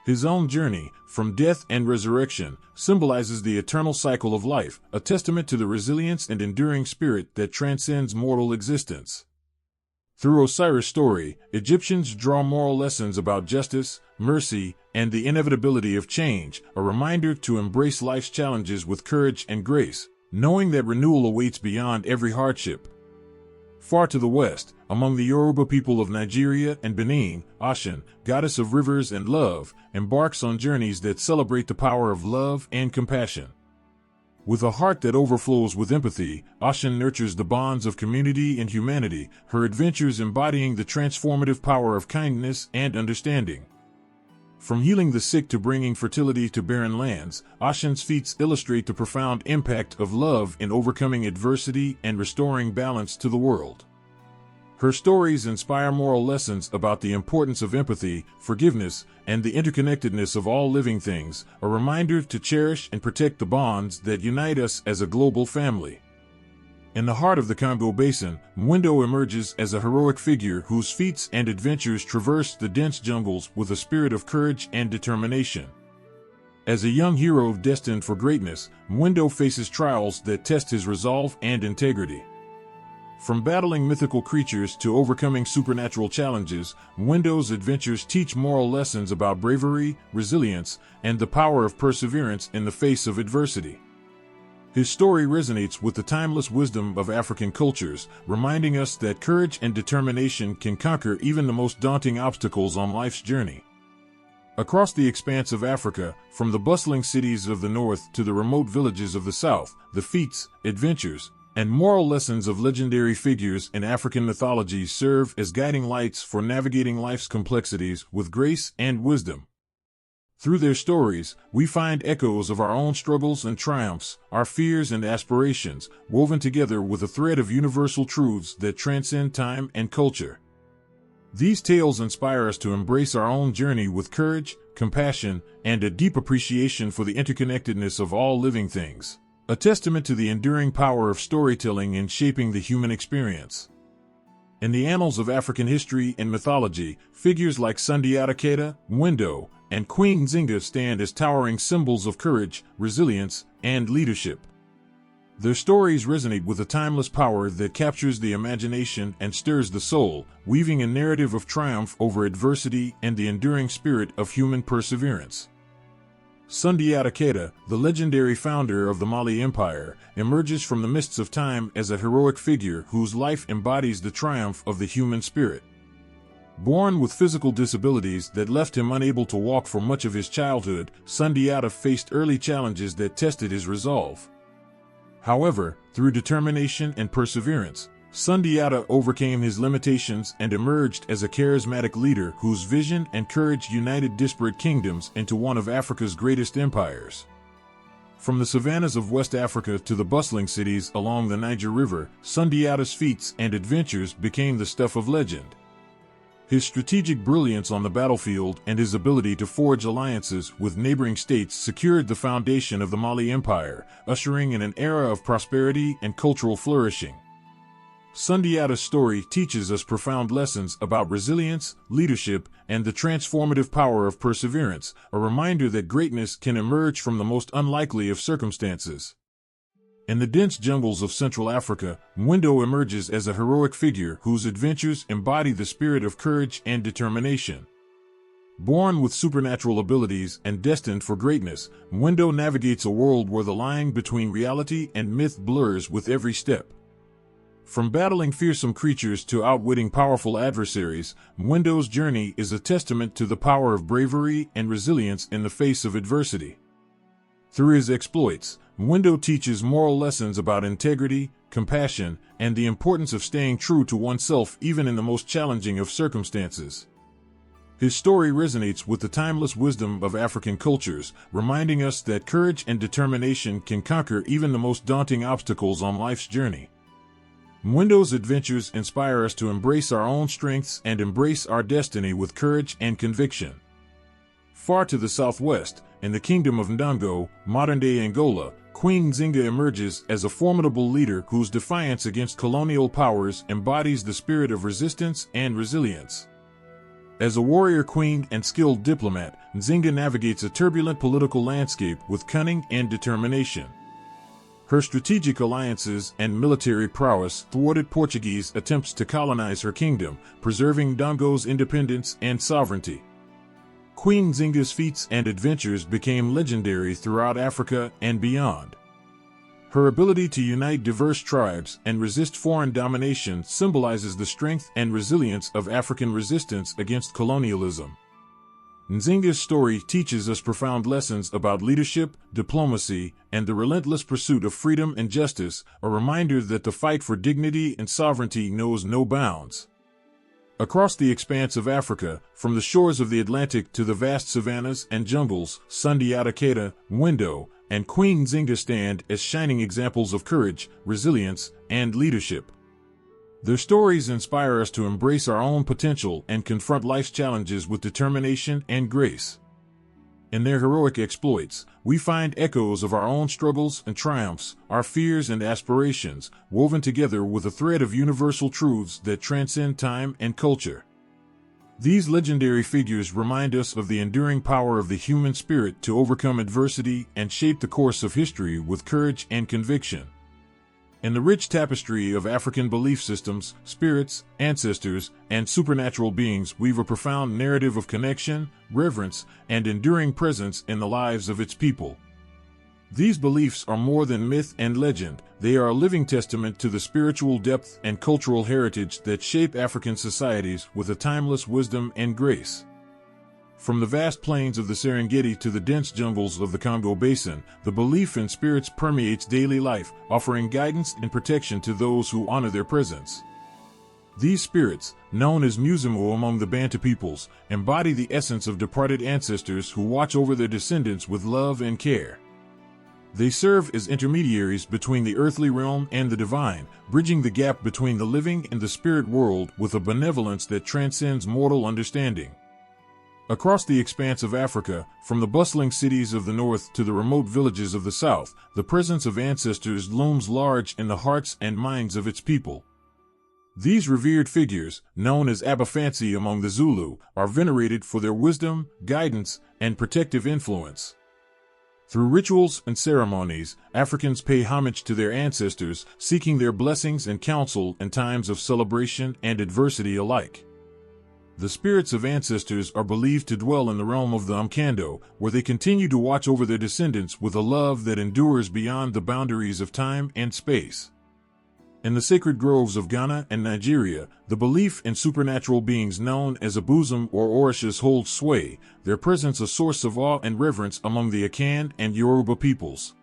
His own journey, from death and resurrection, symbolizes the eternal cycle of life, a testament to the resilience and enduring spirit that transcends mortal existence. Through Osiris' story, Egyptians draw moral lessons about justice, mercy, and the inevitability of change, a reminder to embrace life's challenges with courage and grace, knowing that renewal awaits beyond every hardship. Far to the west, among the Yoruba people of Nigeria and Benin, Ashen, goddess of rivers and love, embarks on journeys that celebrate the power of love and compassion. With a heart that overflows with empathy, Ashen nurtures the bonds of community and humanity, her adventures embodying the transformative power of kindness and understanding. From healing the sick to bringing fertility to barren lands, Ashen's feats illustrate the profound impact of love in overcoming adversity and restoring balance to the world. Her stories inspire moral lessons about the importance of empathy, forgiveness, and the interconnectedness of all living things, a reminder to cherish and protect the bonds that unite us as a global family. In the heart of the Congo Basin, Mwindo emerges as a heroic figure whose feats and adventures traverse the dense jungles with a spirit of courage and determination. As a young hero destined for greatness, Mwindo faces trials that test his resolve and integrity. From battling mythical creatures to overcoming supernatural challenges, Mwindo's adventures teach moral lessons about bravery, resilience, and the power of perseverance in the face of adversity. His story resonates with the timeless wisdom of African cultures, reminding us that courage and determination can conquer even the most daunting obstacles on life's journey. Across the expanse of Africa, from the bustling cities of the north to the remote villages of the south, the feats, adventures, and moral lessons of legendary figures in African mythology serve as guiding lights for navigating life's complexities with grace and wisdom. Through their stories, we find echoes of our own struggles and triumphs, our fears and aspirations, woven together with a thread of universal truths that transcend time and culture. These tales inspire us to embrace our own journey with courage, compassion, and a deep appreciation for the interconnectedness of all living things, a testament to the enduring power of storytelling in shaping the human experience. In the annals of African history and mythology, figures like Sundiata Keita, Mwendo, and Queen Nzinga stand as towering symbols of courage, resilience, and leadership. Their stories resonate with a timeless power that captures the imagination and stirs the soul, weaving a narrative of triumph over adversity and the enduring spirit of human perseverance. Sundiata Keita, the legendary founder of the Mali Empire, emerges from the mists of time as a heroic figure whose life embodies the triumph of the human spirit. Born with physical disabilities that left him unable to walk for much of his childhood, Sundiata faced early challenges that tested his resolve. However, through determination and perseverance, Sundiata overcame his limitations and emerged as a charismatic leader whose vision and courage united disparate kingdoms into one of Africa's greatest empires. From the savannas of West Africa to the bustling cities along the Niger River, Sundiata's feats and adventures became the stuff of legend. His strategic brilliance on the battlefield and his ability to forge alliances with neighboring states secured the foundation of the Mali Empire, ushering in an era of prosperity and cultural flourishing. Sundiata's story teaches us profound lessons about resilience, leadership, and the transformative power of perseverance, a reminder that greatness can emerge from the most unlikely of circumstances. In the dense jungles of Central Africa, Mwendo emerges as a heroic figure whose adventures embody the spirit of courage and determination. Born with supernatural abilities and destined for greatness, Mwendo navigates a world where the line between reality and myth blurs with every step. From battling fearsome creatures to outwitting powerful adversaries, Mwendo's journey is a testament to the power of bravery and resilience in the face of adversity. Through his exploits, Mwendo teaches moral lessons about integrity, compassion, and the importance of staying true to oneself even in the most challenging of circumstances. His story resonates with the timeless wisdom of African cultures, reminding us that courage and determination can conquer even the most daunting obstacles on life's journey. Mwendo's adventures inspire us to embrace our own strengths and embrace our destiny with courage and conviction. Far to the southwest, in the kingdom of Ndongo, modern-day Angola, Queen Nzinga emerges as a formidable leader whose defiance against colonial powers embodies the spirit of resistance and resilience. As a warrior queen and skilled diplomat, Nzinga navigates a turbulent political landscape with cunning and determination. Her strategic alliances and military prowess thwarted Portuguese attempts to colonize her kingdom, preserving Ndongo's independence and sovereignty. Queen Nzinga's feats and adventures became legendary throughout Africa and beyond. Her ability to unite diverse tribes and resist foreign domination symbolizes the strength and resilience of African resistance against colonialism. Nzinga's story teaches us profound lessons about leadership, diplomacy, and the relentless pursuit of freedom and justice, a reminder that the fight for dignity and sovereignty knows no bounds. Across the expanse of Africa, from the shores of the Atlantic to the vast savannas and jungles, Sundiata Keita, Mwendo, and Queen Nzinga stand as shining examples of courage, resilience, and leadership. Their stories inspire us to embrace our own potential and confront life's challenges with determination and grace. In their heroic exploits, we find echoes of our own struggles and triumphs, our fears and aspirations, woven together with a thread of universal truths that transcend time and culture. These legendary figures remind us of the enduring power of the human spirit to overcome adversity and shape the course of history with courage and conviction. In the rich tapestry of African belief systems, spirits, ancestors, and supernatural beings weave a profound narrative of connection, reverence, and enduring presence in the lives of its people. These beliefs are more than myth and legend, they are a living testament to the spiritual depth and cultural heritage that shape African societies with a timeless wisdom and grace. From the vast plains of the Serengeti to the dense jungles of the Congo Basin, the belief in spirits permeates daily life, offering guidance and protection to those who honor their presence. These spirits, known as Muzimu among the Bantu peoples, embody the essence of departed ancestors who watch over their descendants with love and care. They serve as intermediaries between the earthly realm and the divine, bridging the gap between the living and the spirit world with a benevolence that transcends mortal understanding. Across the expanse of Africa, from the bustling cities of the north to the remote villages of the south, the presence of ancestors looms large in the hearts and minds of its people. These revered figures, known as Abafansi among the Zulu, are venerated for their wisdom, guidance, and protective influence. Through rituals and ceremonies, Africans pay homage to their ancestors, seeking their blessings and counsel in times of celebration and adversity alike. The spirits of ancestors are believed to dwell in the realm of the Umkando, where they continue to watch over their descendants with a love that endures beyond the boundaries of time and space. In the sacred groves of Ghana and Nigeria, the belief in supernatural beings known as Abuzum or Orishas holds sway, their presence a source of awe and reverence among the Akan and Yoruba peoples.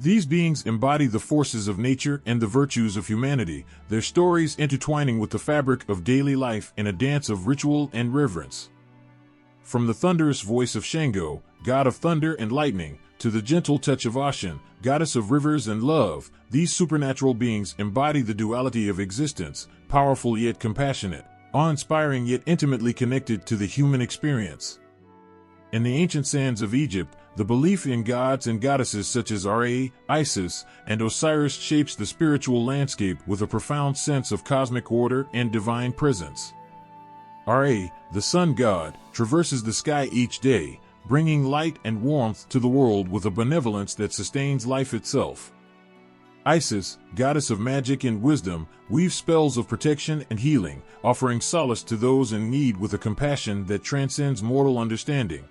These beings embody the forces of nature and the virtues of humanity, their stories intertwining with the fabric of daily life in a dance of ritual and reverence. From the thunderous voice of Shango, god of thunder and lightning, to the gentle touch of Ashen, goddess of rivers and love, these supernatural beings embody the duality of existence, powerful yet compassionate, awe-inspiring yet intimately connected to the human experience. In the ancient sands of Egypt, the belief in gods and goddesses such as Ra, Isis, and Osiris shapes the spiritual landscape with a profound sense of cosmic order and divine presence. Ra, the sun god, traverses the sky each day, bringing light and warmth to the world with a benevolence that sustains life itself. Isis, goddess of magic and wisdom, weaves spells of protection and healing, offering solace to those in need with a compassion that transcends mortal understanding.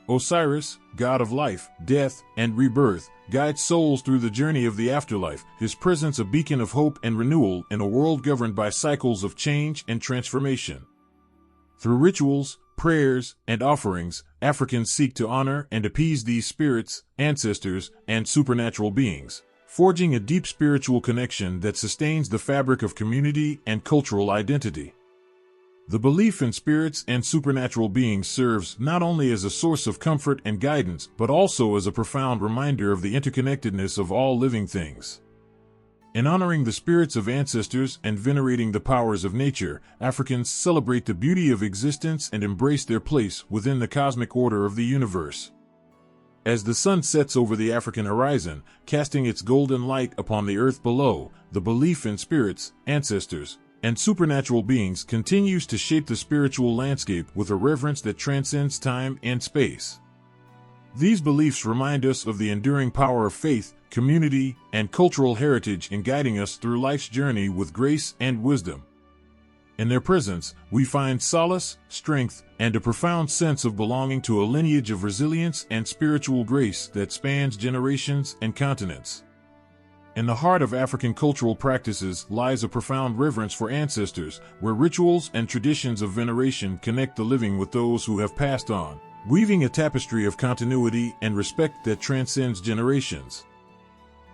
Osiris, god of life, death, and rebirth, guides souls through the journey of the afterlife, his presence a beacon of hope and renewal in a world governed by cycles of change and transformation. Through rituals, prayers, and offerings, Africans seek to honor and appease these spirits, ancestors, and supernatural beings, forging a deep spiritual connection that sustains the fabric of community and cultural identity. The belief in spirits and supernatural beings serves not only as a source of comfort and guidance, but also as a profound reminder of the interconnectedness of all living things. In honoring the spirits of ancestors and venerating the powers of nature, Africans celebrate the beauty of existence and embrace their place within the cosmic order of the universe. As the sun sets over the African horizon, casting its golden light upon the earth below, the belief in spirits, ancestors, and supernatural beings continues to shape the spiritual landscape with a reverence that transcends time and space. These beliefs remind us of the enduring power of faith, community, and cultural heritage in guiding us through life's journey with grace and wisdom. In their presence, we find solace, strength, and a profound sense of belonging to a lineage of resilience and spiritual grace that spans generations and continents. In the heart of African cultural practices lies a profound reverence for ancestors, where rituals and traditions of veneration connect the living with those who have passed on, weaving a tapestry of continuity and respect that transcends generations.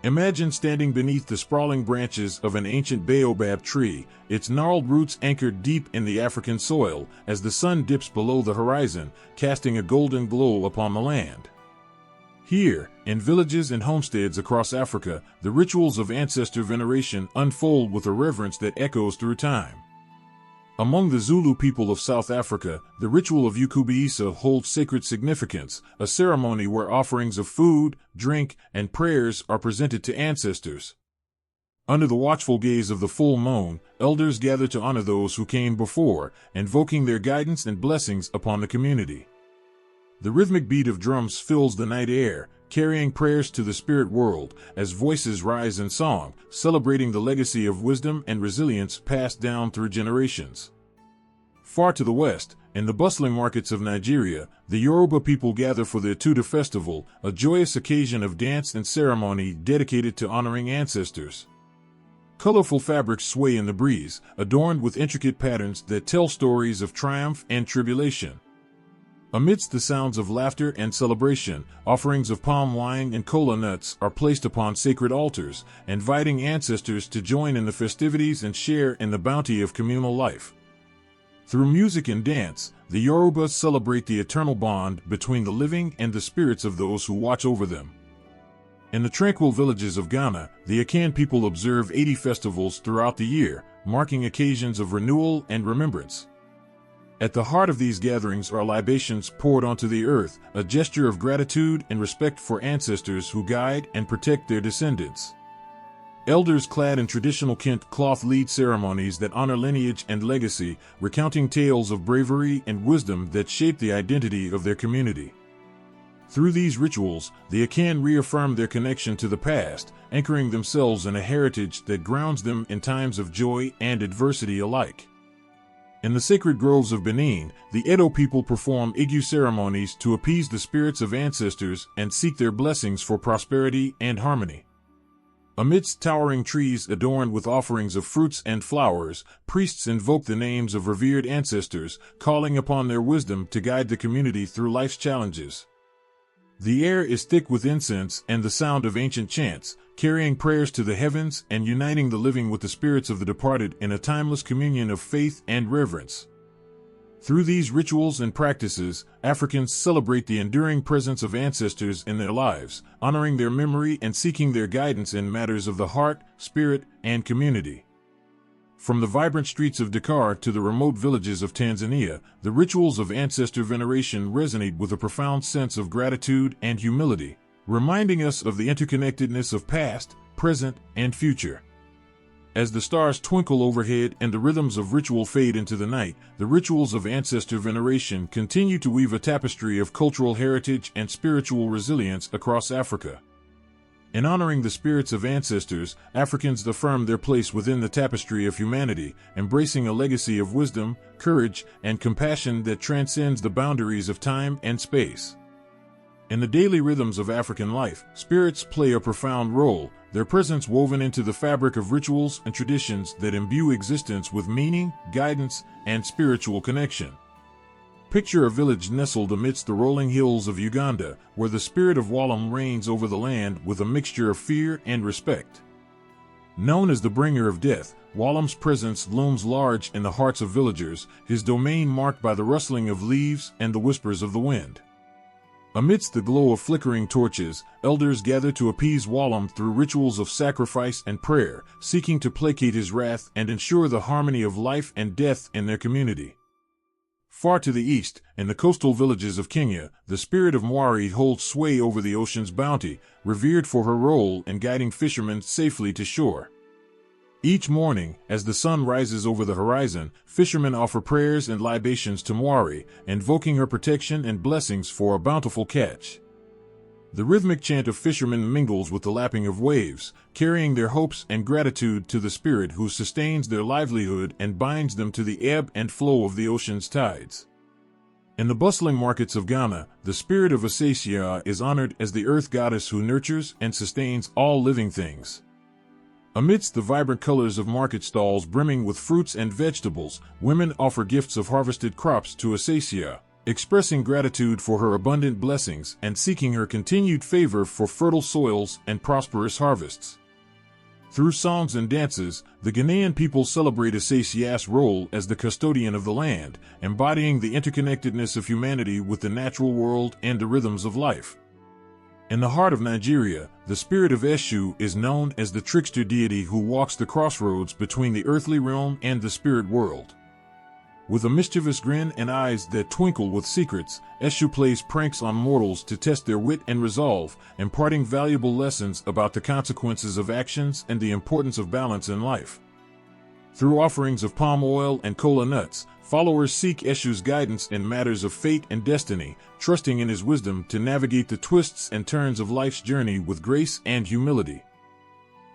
Imagine standing beneath the sprawling branches of an ancient baobab tree, its gnarled roots anchored deep in the African soil, as the sun dips below the horizon, casting a golden glow upon the land. Here, in villages and homesteads across Africa, the rituals of ancestor veneration unfold with a reverence that echoes through time. Among the Zulu people of South Africa, the ritual of Ukubiisa holds sacred significance, a ceremony where offerings of food, drink, and prayers are presented to ancestors. Under the watchful gaze of the full moon, elders gather to honor those who came before, invoking their guidance and blessings upon the community. The rhythmic beat of drums fills the night air, carrying prayers to the spirit world, as voices rise in song, celebrating the legacy of wisdom and resilience passed down through generations. Far to the west, in the bustling markets of Nigeria, the Yoruba people gather for the Tuta festival, a joyous occasion of dance and ceremony dedicated to honoring ancestors. Colorful fabrics sway in the breeze, adorned with intricate patterns that tell stories of triumph and tribulation. Amidst the sounds of laughter and celebration, offerings of palm wine and kola nuts are placed upon sacred altars, inviting ancestors to join in the festivities and share in the bounty of communal life. Through music and dance, the Yorubas celebrate the eternal bond between the living and the spirits of those who watch over them. In the tranquil villages of Ghana, the Akan people observe 80 festivals throughout the year, marking occasions of renewal and remembrance. At the heart of these gatherings are libations poured onto the earth, a gesture of gratitude and respect for ancestors who guide and protect their descendants. Elders clad in traditional Kent cloth lead ceremonies that honor lineage and legacy, recounting tales of bravery and wisdom that shape the identity of their community. Through these rituals, the Akan reaffirm their connection to the past, anchoring themselves in a heritage that grounds them in times of joy and adversity alike. In the sacred groves of Benin, the Edo people perform Igu ceremonies to appease the spirits of ancestors and seek their blessings for prosperity and harmony. Amidst towering trees adorned with offerings of fruits and flowers, priests invoke the names of revered ancestors, calling upon their wisdom to guide the community through life's challenges. The air is thick with incense and the sound of ancient chants, carrying prayers to the heavens and uniting the living with the spirits of the departed in a timeless communion of faith and reverence. Through these rituals and practices, Africans celebrate the enduring presence of ancestors in their lives, honoring their memory and seeking their guidance in matters of the heart, spirit, and community. From the vibrant streets of Dakar to the remote villages of Tanzania, the rituals of ancestor veneration resonate with a profound sense of gratitude and humility, reminding us of the interconnectedness of past, present, and future. As the stars twinkle overhead and the rhythms of ritual fade into the night, the rituals of ancestor veneration continue to weave a tapestry of cultural heritage and spiritual resilience across Africa. In honoring the spirits of ancestors, Africans affirm their place within the tapestry of humanity, embracing a legacy of wisdom, courage, and compassion that transcends the boundaries of time and space. In the daily rhythms of African life, spirits play a profound role, their presence woven into the fabric of rituals and traditions that imbue existence with meaning, guidance, and spiritual connection. Picture a village nestled amidst the rolling hills of Uganda, where the spirit of Walam reigns over the land with a mixture of fear and respect. Known as the bringer of death, Walam's presence looms large in the hearts of villagers, his domain marked by the rustling of leaves and the whispers of the wind. Amidst the glow of flickering torches, elders gather to appease Walam through rituals of sacrifice and prayer, seeking to placate his wrath and ensure the harmony of life and death in their community. Far to the east, in the coastal villages of Kenya, the spirit of Mwari holds sway over the ocean's bounty, revered for her role in guiding fishermen safely to shore. Each morning, as the sun rises over the horizon, fishermen offer prayers and libations to Mwari, invoking her protection and blessings for a bountiful catch. The rhythmic chant of fishermen mingles with the lapping of waves, carrying their hopes and gratitude to the spirit who sustains their livelihood and binds them to the ebb and flow of the ocean's tides. In the bustling markets of Ghana, the spirit of Asasia is honored as the earth goddess who nurtures and sustains all living things. Amidst the vibrant colors of market stalls brimming with fruits and vegetables, women offer gifts of harvested crops to Asasia, expressing gratitude for her abundant blessings and seeking her continued favor for fertile soils and prosperous harvests. Through songs and dances, the Ghanaian people celebrate Asasia's role as the custodian of the land, embodying the interconnectedness of humanity with the natural world and the rhythms of life. In the heart of Nigeria, the spirit of Eshu is known as the trickster deity who walks the crossroads between the earthly realm and the spirit world. With a mischievous grin and eyes that twinkle with secrets, Eshu plays pranks on mortals to test their wit and resolve, imparting valuable lessons about the consequences of actions and the importance of balance in life. Through offerings of palm oil and kola nuts, followers seek Eshu's guidance in matters of fate and destiny, trusting in his wisdom to navigate the twists and turns of life's journey with grace and humility.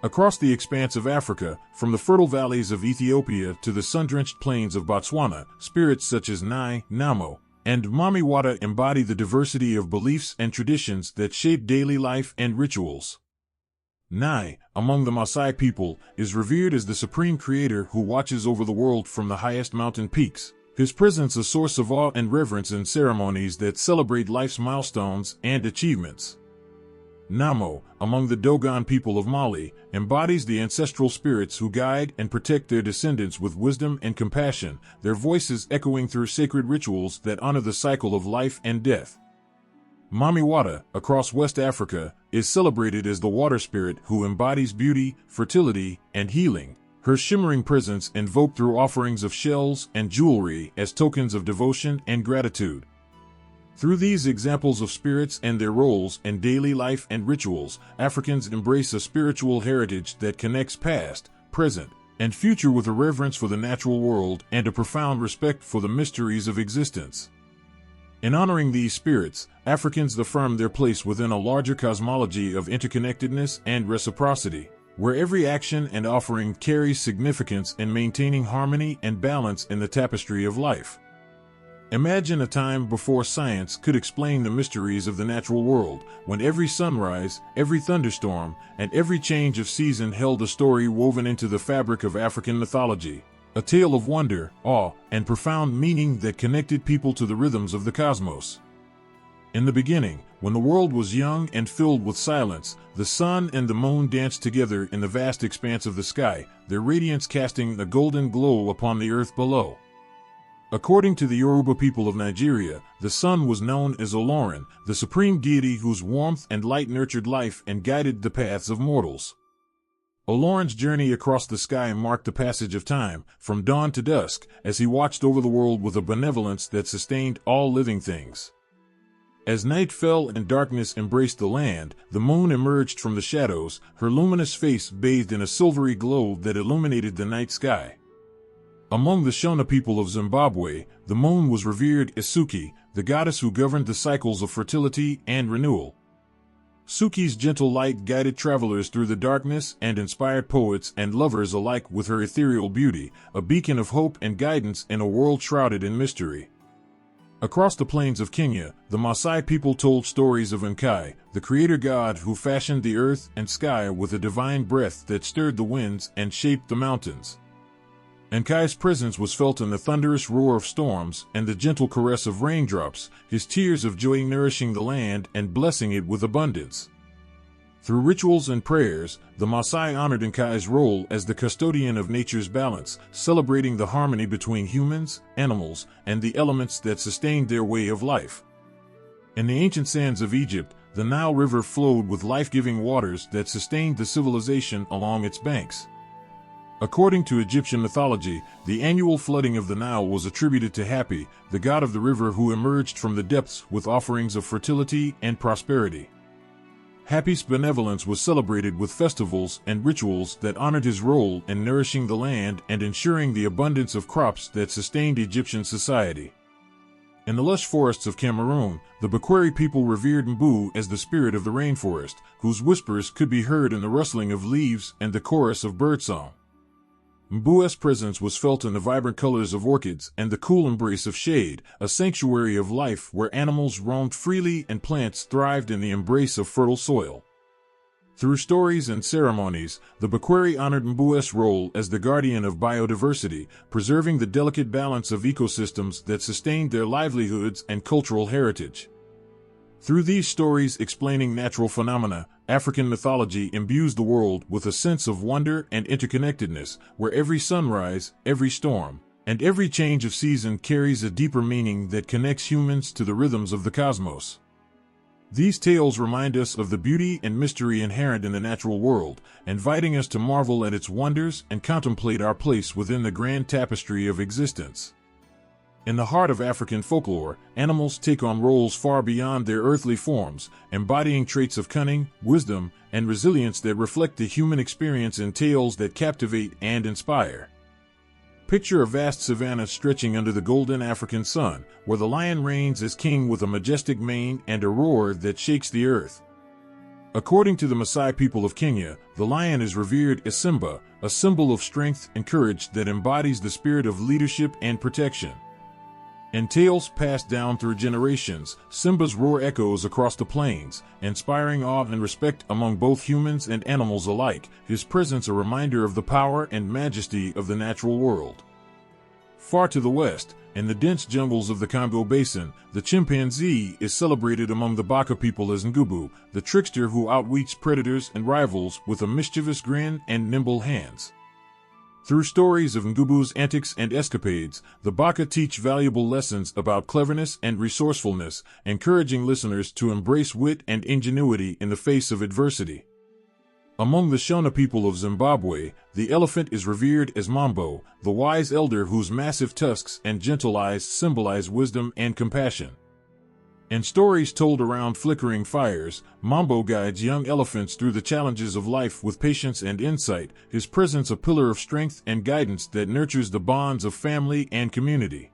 Across the expanse of Africa, from the fertile valleys of Ethiopia to the sun-drenched plains of Botswana, spirits such as Nai, Namo, and Mamiwata embody the diversity of beliefs and traditions that shape daily life and rituals. Nai, among the Maasai people, is revered as the supreme creator who watches over the world from the highest mountain peaks, His presence a source of awe and reverence in ceremonies that celebrate life's milestones and achievements. Namo, among the Dogon people of Mali, embodies the ancestral spirits who guide and protect their descendants with wisdom and compassion, their voices echoing through sacred rituals that honor the cycle of life and death. Mamiwata, across West Africa, is celebrated as the water spirit who embodies beauty, fertility, and healing, her shimmering presence invoked through offerings of shells and jewelry as tokens of devotion and gratitude. Through these examples of spirits and their roles in daily life and rituals, Africans embrace a spiritual heritage that connects past, present, and future with a reverence for the natural world and a profound respect for the mysteries of existence. In honoring these spirits, Africans affirm their place within a larger cosmology of interconnectedness and reciprocity, where every action and offering carries significance in maintaining harmony and balance in the tapestry of life. Imagine a time before science could explain the mysteries of the natural world, when every sunrise, every thunderstorm, and every change of season held a story woven into the fabric of African mythology, a tale of wonder, awe, and profound meaning that connected people to the rhythms of the cosmos. In the beginning, when the world was young and filled with silence, the sun and the moon danced together in the vast expanse of the sky, their radiance casting a golden glow upon the earth below. According to the Yoruba people of Nigeria, the sun was known as Olorin, the supreme deity whose warmth and light nurtured life and guided the paths of mortals. Olorin's journey across the sky marked the passage of time, from dawn to dusk, as he watched over the world with a benevolence that sustained all living things. As night fell and darkness embraced the land, the moon emerged from the shadows, her luminous face bathed in a silvery glow that illuminated the night sky. Among the Shona people of Zimbabwe, the moon was revered as Suki, the goddess who governed the cycles of fertility and renewal. Suki's gentle light guided travelers through the darkness and inspired poets and lovers alike with her ethereal beauty, a beacon of hope and guidance in a world shrouded in mystery. Across the plains of Kenya, the Maasai people told stories of Enkai, the creator god who fashioned the earth and sky with a divine breath that stirred the winds and shaped the mountains. Enkai's presence was felt in the thunderous roar of storms and the gentle caress of raindrops, his tears of joy nourishing the land and blessing it with abundance. Through rituals and prayers, the Maasai honored Enkai's role as the custodian of nature's balance, celebrating the harmony between humans, animals, and the elements that sustained their way of life. In the ancient sands of Egypt, the Nile River flowed with life-giving waters that sustained the civilization along its banks. According to Egyptian mythology, the annual flooding of the Nile was attributed to Hapi, the god of the river who emerged from the depths with offerings of fertility and prosperity. Hapi's benevolence was celebrated with festivals and rituals that honored his role in nourishing the land and ensuring the abundance of crops that sustained Egyptian society. In the lush forests of Cameroon, the Bakweri people revered Mbu as the spirit of the rainforest, whose whispers could be heard in the rustling of leaves and the chorus of birdsong. Mbu's presence was felt in the vibrant colors of orchids and the cool embrace of shade, a sanctuary of life where animals roamed freely and plants thrived in the embrace of fertile soil. Through stories and ceremonies, the Bakweri honored Mbu's role as the guardian of biodiversity, preserving the delicate balance of ecosystems that sustained their livelihoods and cultural heritage. Through these stories explaining natural phenomena, African mythology imbues the world with a sense of wonder and interconnectedness, where every sunrise, every storm, and every change of season carries a deeper meaning that connects humans to the rhythms of the cosmos. These tales remind us of the beauty and mystery inherent in the natural world, inviting us to marvel at its wonders and contemplate our place within the grand tapestry of existence. In the heart of African folklore, animals take on roles far beyond their earthly forms, embodying traits of cunning, wisdom, and resilience that reflect the human experience in tales that captivate and inspire. Picture a vast savanna stretching under the golden African sun, where the lion reigns as king with a majestic mane and a roar that shakes the earth. According to the Maasai people of Kenya, the lion is revered as Simba, a symbol of strength and courage that embodies the spirit of leadership and protection. In tales passed down through generations, Simba's roar echoes across the plains, inspiring awe and respect among both humans and animals alike, his presence a reminder of the power and majesty of the natural world. Far to the west, in the dense jungles of the Congo Basin, the chimpanzee is celebrated among the Baka people as Ngubu, the trickster who outwits predators and rivals with a mischievous grin and nimble hands. Through stories of Ngubu's antics and escapades, the Baka teach valuable lessons about cleverness and resourcefulness, encouraging listeners to embrace wit and ingenuity in the face of adversity. Among the Shona people of Zimbabwe, the elephant is revered as Mambo, the wise elder whose massive tusks and gentle eyes symbolize wisdom and compassion. In stories told around flickering fires, Mambo guides young elephants through the challenges of life with patience and insight, his presence a pillar of strength and guidance that nurtures the bonds of family and community.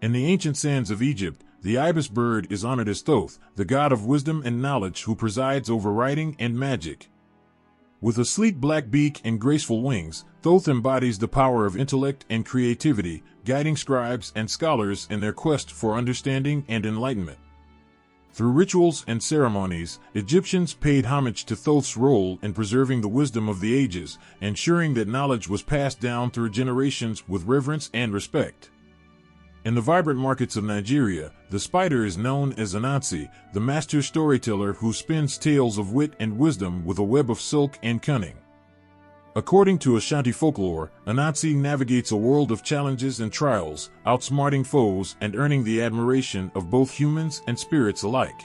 In the ancient sands of Egypt, the ibis bird is honored as Thoth, the god of wisdom and knowledge who presides over writing and magic. With a sleek black beak and graceful wings, Thoth embodies the power of intellect and creativity, guiding scribes and scholars in their quest for understanding and enlightenment. Through rituals and ceremonies, Egyptians paid homage to Thoth's role in preserving the wisdom of the ages, ensuring that knowledge was passed down through generations with reverence and respect. In the vibrant markets of Nigeria, the spider is known as Anansi, the master storyteller who spins tales of wit and wisdom with a web of silk and cunning. According to Ashanti folklore, Anansi navigates a world of challenges and trials, outsmarting foes and earning the admiration of both humans and spirits alike.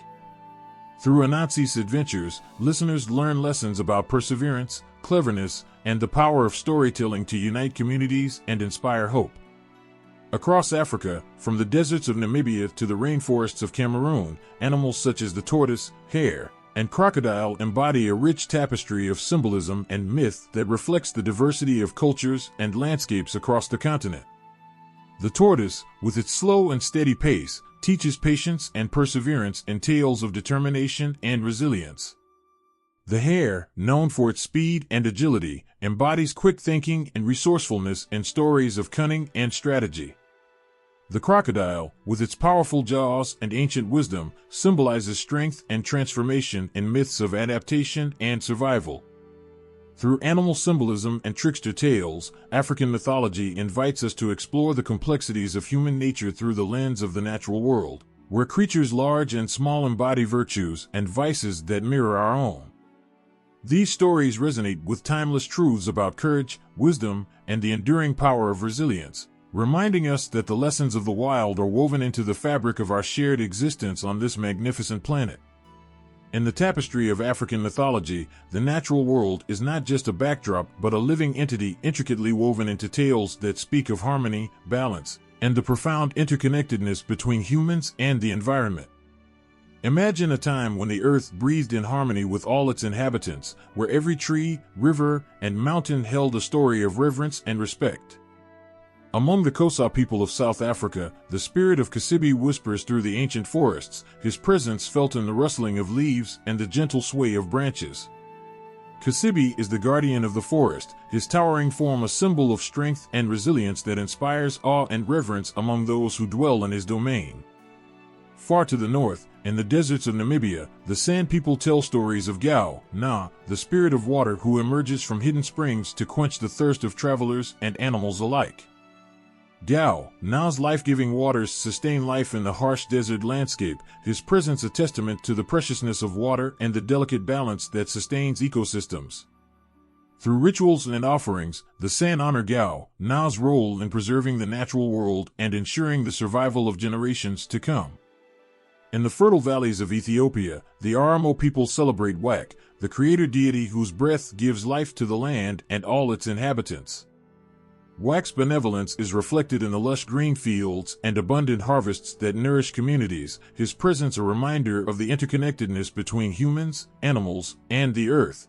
Through Anansi's adventures, listeners learn lessons about perseverance, cleverness, and the power of storytelling to unite communities and inspire hope. Across Africa, from the deserts of Namibia to the rainforests of Cameroon, animals such as the tortoise, hare, and crocodile embody a rich tapestry of symbolism and myth that reflects the diversity of cultures and landscapes across the continent. The tortoise, with its slow and steady pace, teaches patience and perseverance in tales of determination and resilience. The hare, known for its speed and agility, embodies quick thinking and resourcefulness in stories of cunning and strategy. The crocodile, with its powerful jaws and ancient wisdom, symbolizes strength and transformation in myths of adaptation and survival. Through animal symbolism and trickster tales, African mythology invites us to explore the complexities of human nature through the lens of the natural world, where creatures large and small embody virtues and vices that mirror our own. These stories resonate with timeless truths about courage, wisdom, and the enduring power of resilience, reminding us that the lessons of the wild are woven into the fabric of our shared existence on this magnificent planet. In the tapestry of African mythology, the natural world is not just a backdrop but a living entity intricately woven into tales that speak of harmony, balance, and the profound interconnectedness between humans and the environment. Imagine a time when the earth breathed in harmony with all its inhabitants, where every tree, river, and mountain held a story of reverence and respect. Among the Xhosa people of South Africa, the spirit of Kasibi whispers through the ancient forests, his presence felt in the rustling of leaves and the gentle sway of branches. Kasibi is the guardian of the forest, his towering form a symbol of strength and resilience that inspires awe and reverence among those who dwell in his domain. Far to the north, in the deserts of Namibia, the San people tell stories of Gao, Na, the spirit of water who emerges from hidden springs to quench the thirst of travelers and animals alike. Gao, Na's life-giving waters sustain life in the harsh desert landscape, his presence a testament to the preciousness of water and the delicate balance that sustains ecosystems. Through rituals and offerings, the San honor Gao, Na's role in preserving the natural world and ensuring the survival of generations to come. In the fertile valleys of Ethiopia, the Oromo people celebrate Wak, the creator deity whose breath gives life to the land and all its inhabitants. Wak's benevolence is reflected in the lush green fields and abundant harvests that nourish communities, his presence a reminder of the interconnectedness between humans, animals, and the earth.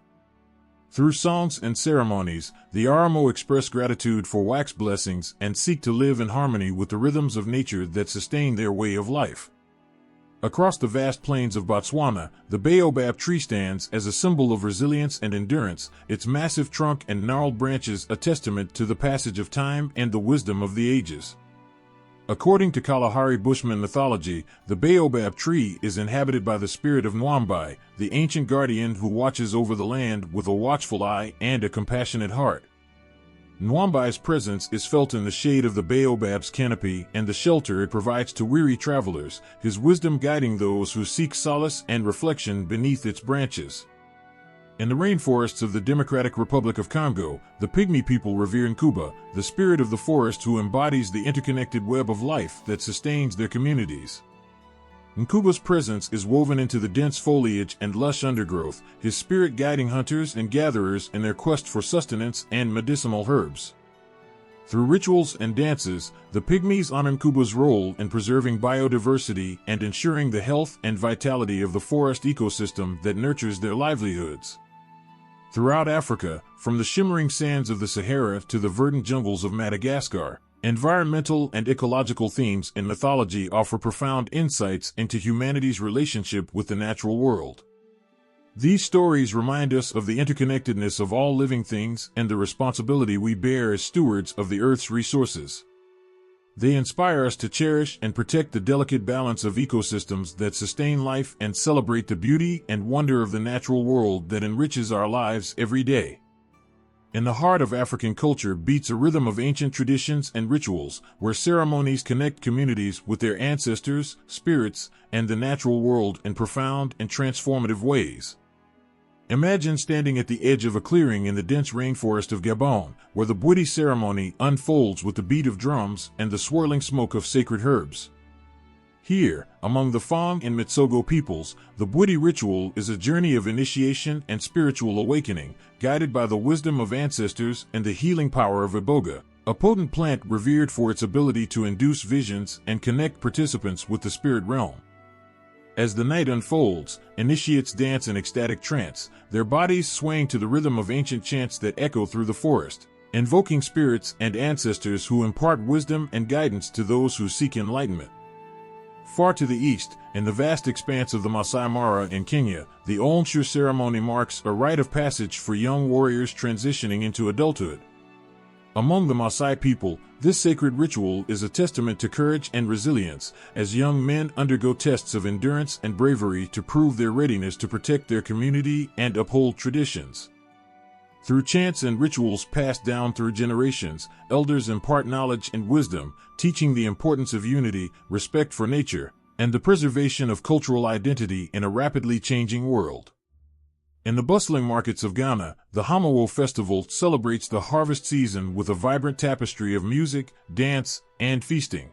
Through songs and ceremonies, the Oromo express gratitude for Wak's blessings and seek to live in harmony with the rhythms of nature that sustain their way of life. Across the vast plains of Botswana, the baobab tree stands as a symbol of resilience and endurance, its massive trunk and gnarled branches a testament to the passage of time and the wisdom of the ages. According to Kalahari Bushman mythology, the baobab tree is inhabited by the spirit of Nwambi, the ancient guardian who watches over the land with a watchful eye and a compassionate heart. Nwambi's presence is felt in the shade of the baobab's canopy and the shelter it provides to weary travelers, his wisdom guiding those who seek solace and reflection beneath its branches. In the rainforests of the Democratic Republic of Congo, the Pygmy people revere Nkuba, the spirit of the forest who embodies the interconnected web of life that sustains their communities. Nkuba's presence is woven into the dense foliage and lush undergrowth, his spirit guiding hunters and gatherers in their quest for sustenance and medicinal herbs. Through rituals and dances, the Pygmies honor Nkuba's role in preserving biodiversity and ensuring the health and vitality of the forest ecosystem that nurtures their livelihoods. Throughout Africa, from the shimmering sands of the Sahara to the verdant jungles of Madagascar, environmental and ecological themes in mythology offer profound insights into humanity's relationship with the natural world. These stories remind us of the interconnectedness of all living things and the responsibility we bear as stewards of the Earth's resources. They inspire us to cherish and protect the delicate balance of ecosystems that sustain life and celebrate the beauty and wonder of the natural world that enriches our lives every day. In the heart of African culture beats a rhythm of ancient traditions and rituals, where ceremonies connect communities with their ancestors, spirits, and the natural world in profound and transformative ways. Imagine standing at the edge of a clearing in the dense rainforest of Gabon, where the Bwiti ceremony unfolds with the beat of drums and the swirling smoke of sacred herbs. Here, among the Fang and Mitsogo peoples, the Bwiti ritual is a journey of initiation and spiritual awakening, guided by the wisdom of ancestors and the healing power of iboga, a potent plant revered for its ability to induce visions and connect participants with the spirit realm. As the night unfolds, initiates dance in ecstatic trance, their bodies swaying to the rhythm of ancient chants that echo through the forest, invoking spirits and ancestors who impart wisdom and guidance to those who seek enlightenment. Far to the east, in the vast expanse of the Masai Mara in Kenya, the Onsure ceremony marks a rite of passage for young warriors transitioning into adulthood. Among the Maasai people, this sacred ritual is a testament to courage and resilience, as young men undergo tests of endurance and bravery to prove their readiness to protect their community and uphold traditions. Through chants and rituals passed down through generations, elders impart knowledge and wisdom, teaching the importance of unity, respect for nature, and the preservation of cultural identity in a rapidly changing world. In the bustling markets of Ghana, the Hamawo festival celebrates the harvest season with a vibrant tapestry of music, dance, and feasting.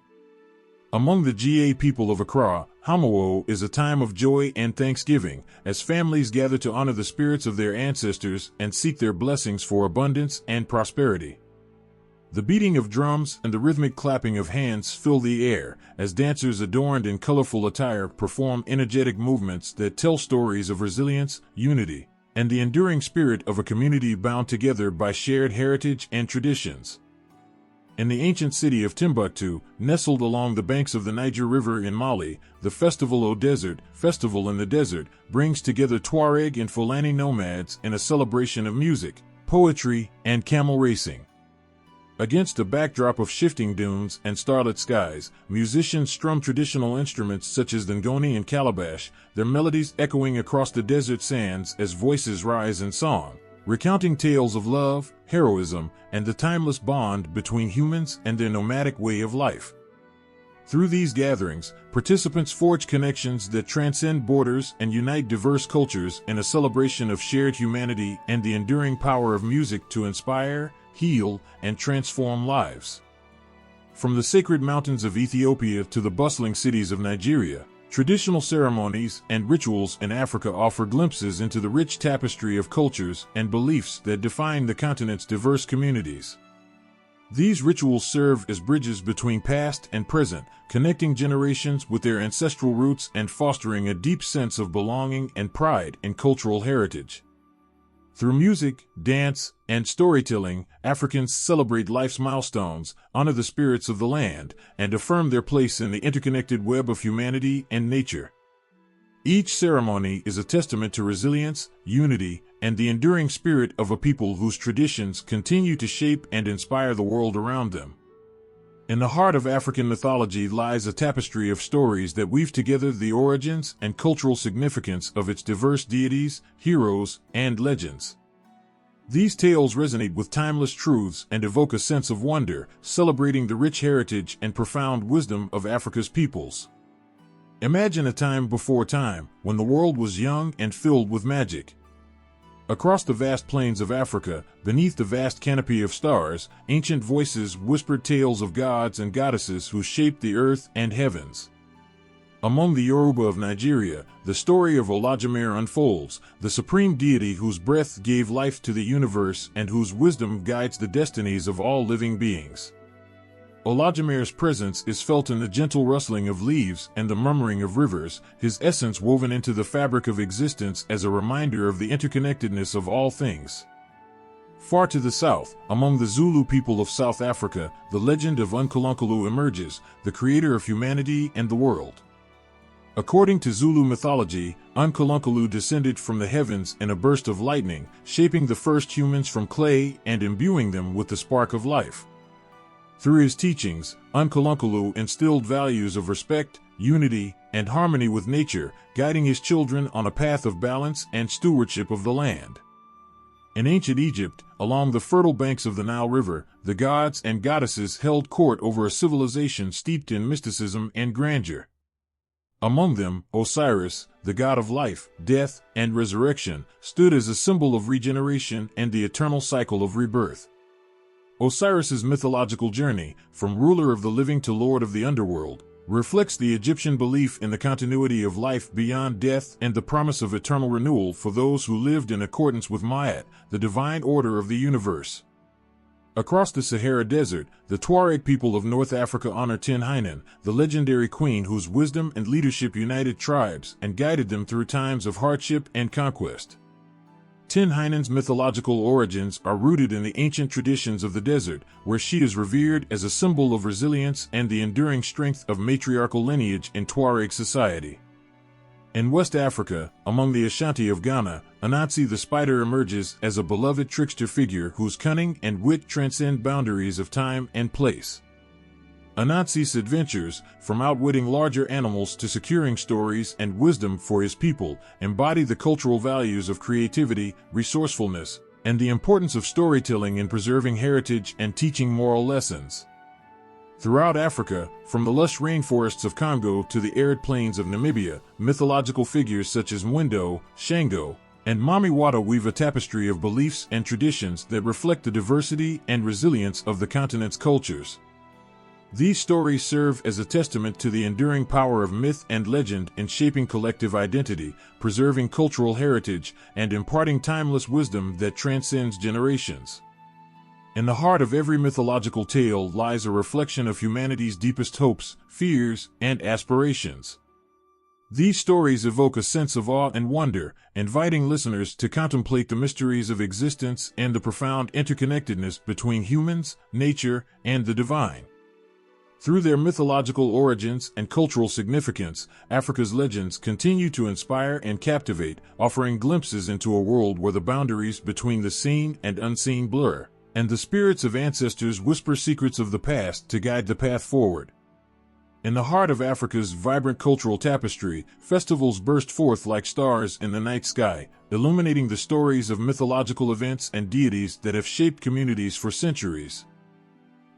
Among the Ga people of Accra, Hamawo is a time of joy and thanksgiving, as families gather to honor the spirits of their ancestors and seek their blessings for abundance and prosperity. The beating of drums and the rhythmic clapping of hands fill the air, as dancers adorned in colorful attire perform energetic movements that tell stories of resilience, unity, and the enduring spirit of a community bound together by shared heritage and traditions. In the ancient city of Timbuktu, nestled along the banks of the Niger River in Mali, the Festival au Desert, Festival in the Desert, brings together Tuareg and Fulani nomads in a celebration of music, poetry, and camel racing. Against a backdrop of shifting dunes and starlit skies, musicians strum traditional instruments such as the ngoni and calabash, their melodies echoing across the desert sands as voices rise in song, recounting tales of love, heroism, and the timeless bond between humans and their nomadic way of life. Through these gatherings, participants forge connections that transcend borders and unite diverse cultures in a celebration of shared humanity and the enduring power of music to inspire, heal, and transform lives. From the sacred mountains of Ethiopia to the bustling cities of Nigeria, traditional ceremonies and rituals in Africa offer glimpses into the rich tapestry of cultures and beliefs that define the continent's diverse communities. These rituals serve as bridges between past and present, connecting generations with their ancestral roots and fostering a deep sense of belonging and pride in cultural heritage. Through music, dance, and storytelling, Africans celebrate life's milestones, honor the spirits of the land, and affirm their place in the interconnected web of humanity and nature. Each ceremony is a testament to resilience, unity, and the enduring spirit of a people whose traditions continue to shape and inspire the world around them. In the heart of African mythology lies a tapestry of stories that weave together the origins and cultural significance of its diverse deities, heroes, and legends. These tales resonate with timeless truths and evoke a sense of wonder, celebrating the rich heritage and profound wisdom of Africa's peoples. Imagine a time before time, when the world was young and filled with magic. Across the vast plains of Africa, beneath the vast canopy of stars, ancient voices whispered tales of gods and goddesses who shaped the earth and heavens. Among the Yoruba of Nigeria, the story of Olodumare unfolds, the supreme deity whose breath gave life to the universe and whose wisdom guides the destinies of all living beings. Olodumare's presence is felt in the gentle rustling of leaves and the murmuring of rivers, his essence woven into the fabric of existence as a reminder of the interconnectedness of all things. Far to the south, among the Zulu people of South Africa, the legend of Unkulunkulu emerges, the creator of humanity and the world. According to Zulu mythology, Unkulunkulu descended from the heavens in a burst of lightning, shaping the first humans from clay and imbuing them with the spark of life. Through his teachings, Unkulunkulu instilled values of respect, unity, and harmony with nature, guiding his children on a path of balance and stewardship of the land. In ancient Egypt, along the fertile banks of the Nile River, the gods and goddesses held court over a civilization steeped in mysticism and grandeur. Among them, Osiris, the god of life, death, and resurrection, stood as a symbol of regeneration and the eternal cycle of rebirth. Osiris's mythological journey, from ruler of the living to lord of the underworld, reflects the Egyptian belief in the continuity of life beyond death and the promise of eternal renewal for those who lived in accordance with Ma'at, the divine order of the universe. Across the Sahara Desert, the Tuareg people of North Africa honor Tin Hinan, the legendary queen whose wisdom and leadership united tribes and guided them through times of hardship and conquest. Tin Hinan's mythological origins are rooted in the ancient traditions of the desert, where she is revered as a symbol of resilience and the enduring strength of matriarchal lineage in Tuareg society. In West Africa, among the Ashanti of Ghana, Anansi the Spider emerges as a beloved trickster figure whose cunning and wit transcend boundaries of time and place. Anansi's adventures, from outwitting larger animals to securing stories and wisdom for his people, embody the cultural values of creativity, resourcefulness, and the importance of storytelling in preserving heritage and teaching moral lessons. Throughout Africa, from the lush rainforests of Congo to the arid plains of Namibia, mythological figures such as Mwindo, Shango, and Mamiwata weave a tapestry of beliefs and traditions that reflect the diversity and resilience of the continent's cultures. These stories serve as a testament to the enduring power of myth and legend in shaping collective identity, preserving cultural heritage, and imparting timeless wisdom that transcends generations. In the heart of every mythological tale lies a reflection of humanity's deepest hopes, fears, and aspirations. These stories evoke a sense of awe and wonder, inviting listeners to contemplate the mysteries of existence and the profound interconnectedness between humans, nature, and the divine. Through their mythological origins and cultural significance, Africa's legends continue to inspire and captivate, offering glimpses into a world where the boundaries between the seen and unseen blur, and the spirits of ancestors whisper secrets of the past to guide the path forward. In the heart of Africa's vibrant cultural tapestry, festivals burst forth like stars in the night sky, illuminating the stories of mythological events and deities that have shaped communities for centuries.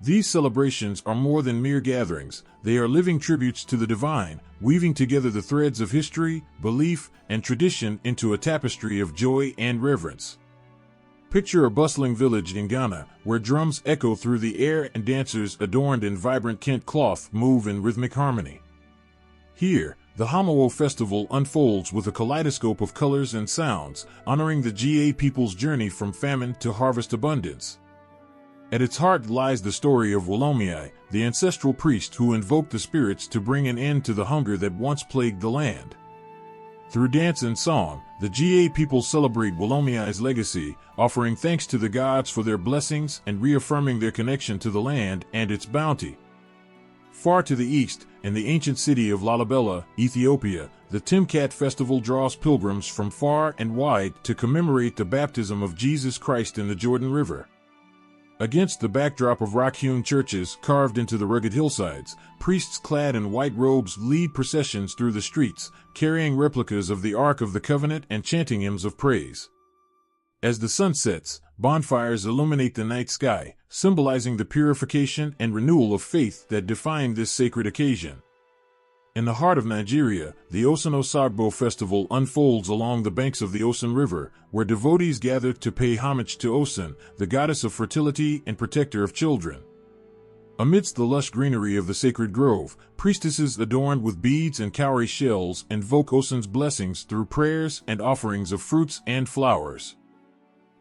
These celebrations are more than mere gatherings, they are living tributes to the divine, weaving together the threads of history, belief, and tradition into a tapestry of joy and reverence. Picture a bustling village in Ghana, where drums echo through the air and dancers adorned in vibrant Kente cloth move in rhythmic harmony. Here, the Homowo festival unfolds with a kaleidoscope of colors and sounds, honoring the Ga people's journey from famine to harvest abundance. At its heart lies the story of Wolomai, the ancestral priest who invoked the spirits to bring an end to the hunger that once plagued the land. Through dance and song, the Ga people celebrate Wolomai's legacy, offering thanks to the gods for their blessings and reaffirming their connection to the land and its bounty. Far to the east, in the ancient city of Lalibela, Ethiopia, the Timkat festival draws pilgrims from far and wide to commemorate the baptism of Jesus Christ in the Jordan River. Against the backdrop of rock-hewn churches carved into the rugged hillsides, priests clad in white robes lead processions through the streets, carrying replicas of the Ark of the Covenant and chanting hymns of praise. As the sun sets, Bonfires illuminate the night sky, symbolizing the purification and renewal of faith that define this sacred occasion. In the heart of Nigeria, the Osun Osogbo festival unfolds along the banks of the Osun River, where devotees gather to pay homage to Osun, the goddess of fertility and protector of children. Amidst the lush greenery of the sacred grove, priestesses adorned with beads and cowrie shells invoke Osun's blessings through prayers and offerings of fruits and flowers.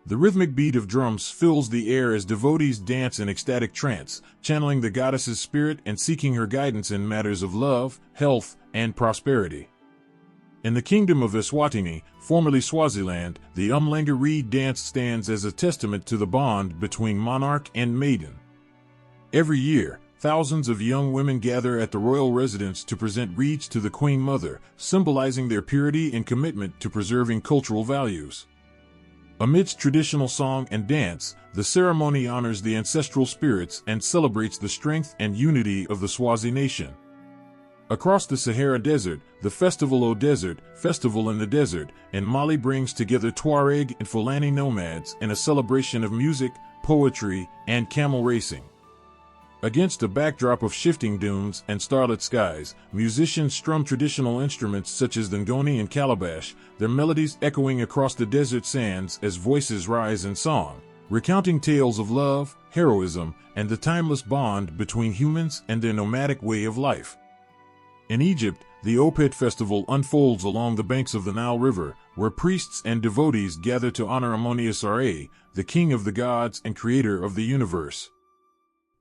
The rhythmic beat of drums fills the air as devotees dance in ecstatic trance, channeling the goddess's spirit and seeking her guidance in matters of love, health, and prosperity. In the kingdom of Eswatini, formerly Swaziland, the Umlenga reed dance stands as a testament to the bond between monarch and maiden. Every year, thousands of young women gather at the royal residence to present reeds to the Queen Mother, symbolizing their purity and commitment to preserving cultural values. Amidst traditional song and dance, the ceremony honors the ancestral spirits and celebrates the strength and unity of the Swazi nation. Across the Sahara Desert, the Festival O Desert, Festival in the Desert, in Mali brings together Tuareg and Fulani nomads in a celebration of music, poetry, and camel racing. Against a backdrop of shifting dunes and starlit skies, musicians strum traditional instruments such as the ngoni and calabash, their melodies echoing across the desert sands as voices rise in song, recounting tales of love, heroism, and the timeless bond between humans and their nomadic way of life. In Egypt, the Opet festival unfolds along the banks of the Nile River, where priests and devotees gather to honor Ammonius Ra, the king of the gods and creator of the universe.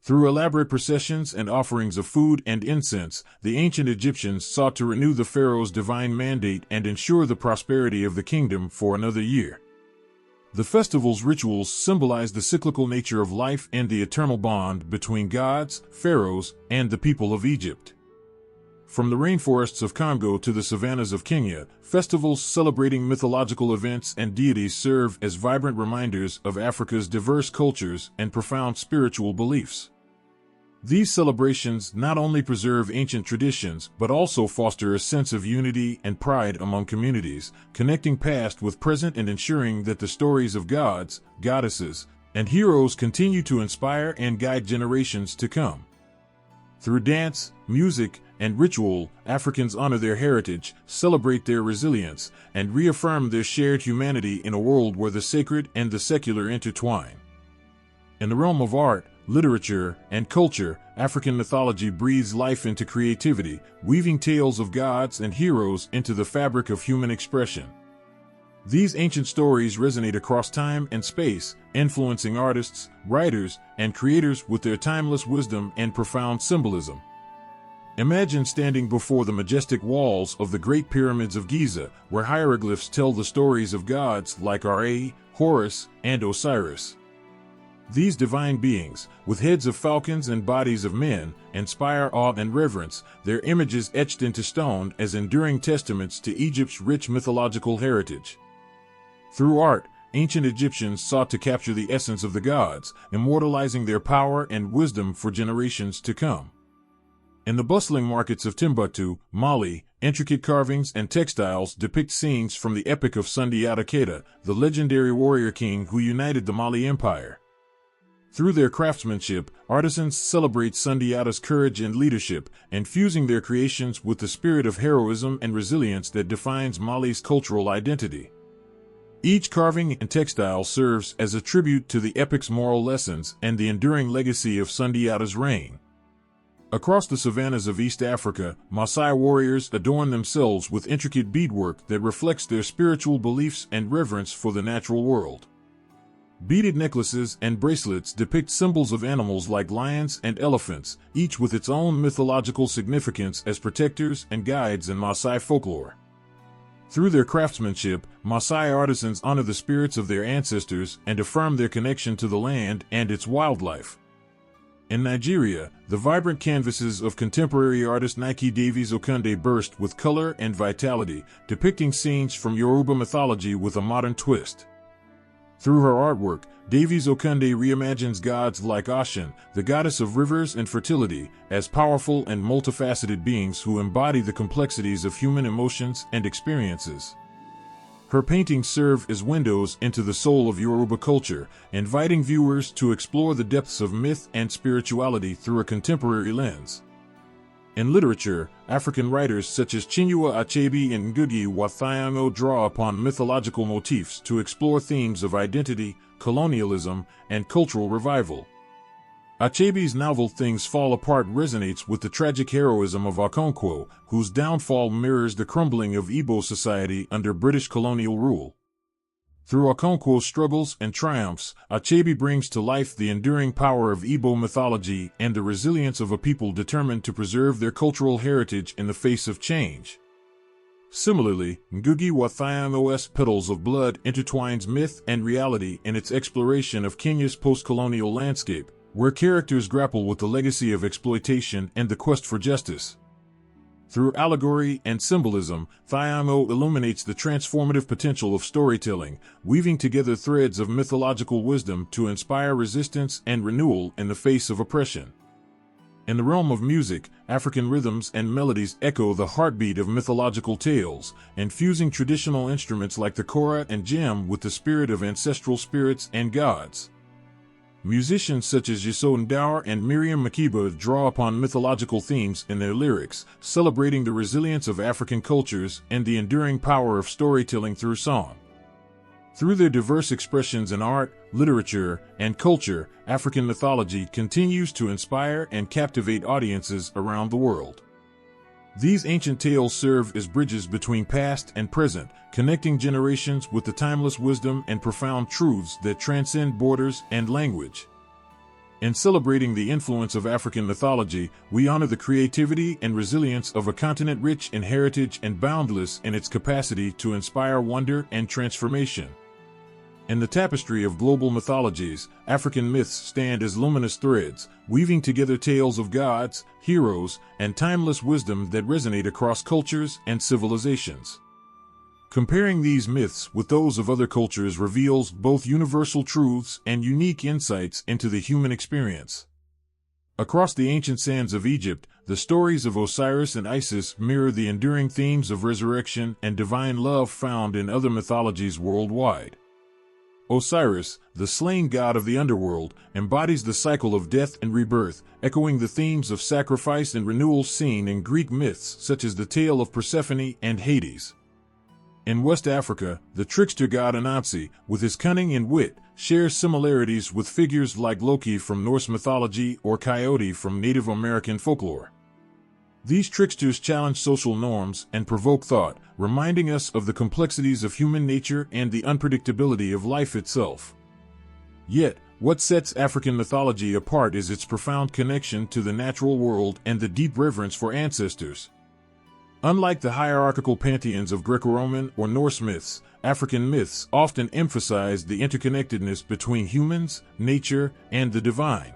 Through elaborate processions and offerings of food and incense, the ancient Egyptians sought to renew the pharaoh's divine mandate and ensure the prosperity of the kingdom for another year. The festival's rituals symbolize the cyclical nature of life and the eternal bond between gods, pharaohs, and the people of Egypt. From the rainforests of Congo to the savannas of Kenya, festivals celebrating mythological events and deities serve as vibrant reminders of Africa's diverse cultures and profound spiritual beliefs. These celebrations not only preserve ancient traditions but also foster a sense of unity and pride among communities, connecting past with present and ensuring that the stories of gods, goddesses, and heroes continue to inspire and guide generations to come. Through dance, music, and ritual, Africans honor their heritage, celebrate their resilience, and reaffirm their shared humanity in a world where the sacred and the secular intertwine. In the realm of art, literature, and culture, African mythology breathes life into creativity, weaving tales of gods and heroes into the fabric of human expression. These ancient stories resonate across time and space, influencing artists, writers, and creators with their timeless wisdom and profound symbolism. Imagine standing before the majestic walls of the Great Pyramids of Giza, where hieroglyphs tell the stories of gods like Ra, Horus, and Osiris. These divine beings, with heads of falcons and bodies of men, inspire awe and reverence, their images etched into stone as enduring testaments to Egypt's rich mythological heritage. Through art, ancient Egyptians sought to capture the essence of the gods, immortalizing their power and wisdom for generations to come. In the bustling markets of Timbuktu, Mali, intricate carvings and textiles depict scenes from the epic of Sundiata Keita, the legendary warrior king who united the Mali Empire. Through their craftsmanship, artisans celebrate Sundiata's courage and leadership, infusing their creations with the spirit of heroism and resilience that defines Mali's cultural identity. Each carving and textile serves as a tribute to the epic's moral lessons and the enduring legacy of Sundiata's reign. Across the savannas of East Africa, Maasai warriors adorn themselves with intricate beadwork that reflects their spiritual beliefs and reverence for the natural world. Beaded necklaces and bracelets depict symbols of animals like lions and elephants, each with its own mythological significance as protectors and guides in Maasai folklore. Through their craftsmanship, Maasai artisans honor the spirits of their ancestors and affirm their connection to the land and its wildlife. In Nigeria, the vibrant canvases of contemporary artist Nike Davies Okunde burst with color and vitality, depicting scenes from Yoruba mythology with a modern twist. Through her artwork, Davies Okunde reimagines gods like Oshun, the goddess of rivers and fertility, as powerful and multifaceted beings who embody the complexities of human emotions and experiences. Her paintings serve as windows into the soul of Yoruba culture, inviting viewers to explore the depths of myth and spirituality through a contemporary lens. In literature, African writers such as Chinua Achebe and Ngugi wa Thiong'o draw upon mythological motifs to explore themes of identity, colonialism, and cultural revival. Achebe's novel Things Fall Apart resonates with the tragic heroism of Okonkwo, whose downfall mirrors the crumbling of Igbo society under British colonial rule. Through Okonkwo's struggles and triumphs, Achebe brings to life the enduring power of Igbo mythology and the resilience of a people determined to preserve their cultural heritage in the face of change. Similarly, Ngugi wa Thiong'o's Petals of Blood intertwines myth and reality in its exploration of Kenya's post-colonial landscape, where characters grapple with the legacy of exploitation and the quest for justice. Through allegory and symbolism, Thiong'o illuminates the transformative potential of storytelling, weaving together threads of mythological wisdom to inspire resistance and renewal in the face of oppression. In the realm of music, African rhythms and melodies echo the heartbeat of mythological tales, infusing traditional instruments like the kora and djem with the spirit of ancestral spirits and gods. Musicians such as Yiso Ndaur and Miriam Makeba draw upon mythological themes in their lyrics, celebrating the resilience of African cultures and the enduring power of storytelling through song. Through their diverse expressions in art, literature, and culture, African mythology continues to inspire and captivate audiences around the world. These ancient tales serve as bridges between past and present, connecting generations with the timeless wisdom and profound truths that transcend borders and language. In celebrating the influence of African mythology, we honor the creativity and resilience of a continent rich in heritage and boundless in its capacity to inspire wonder and transformation. In the tapestry of global mythologies, African myths stand as luminous threads, weaving together tales of gods, heroes, and timeless wisdom that resonate across cultures and civilizations. Comparing these myths with those of other cultures reveals both universal truths and unique insights into the human experience. Across the ancient sands of Egypt, the stories of Osiris and Isis mirror the enduring themes of resurrection and divine love found in other mythologies worldwide. Osiris, the slain god of the underworld, embodies the cycle of death and rebirth, echoing the themes of sacrifice and renewal seen in Greek myths such as the tale of Persephone and Hades. In West Africa, the trickster god Anansi, with his cunning and wit, shares similarities with figures like Loki from Norse mythology or Coyote from Native American folklore. These tricksters challenge social norms and provoke thought, reminding us of the complexities of human nature and the unpredictability of life itself. Yet, what sets African mythology apart is its profound connection to the natural world and the deep reverence for ancestors. Unlike the hierarchical pantheons of Greco-Roman or Norse myths, African myths often emphasize the interconnectedness between humans, nature, and the divine.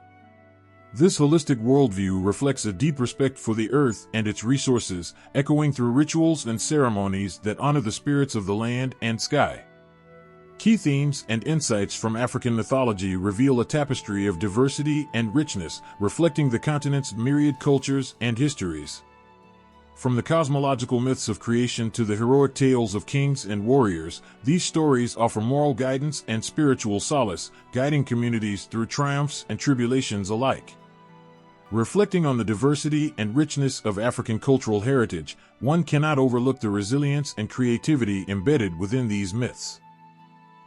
This holistic worldview reflects a deep respect for the earth and its resources, echoing through rituals and ceremonies that honor the spirits of the land and sky. Key themes and insights from African mythology reveal a tapestry of diversity and richness, reflecting the continent's myriad cultures and histories. From the cosmological myths of creation to the heroic tales of kings and warriors, these stories offer moral guidance and spiritual solace, guiding communities through triumphs and tribulations alike. Reflecting on the diversity and richness of African cultural heritage, one cannot overlook the resilience and creativity embedded within these myths.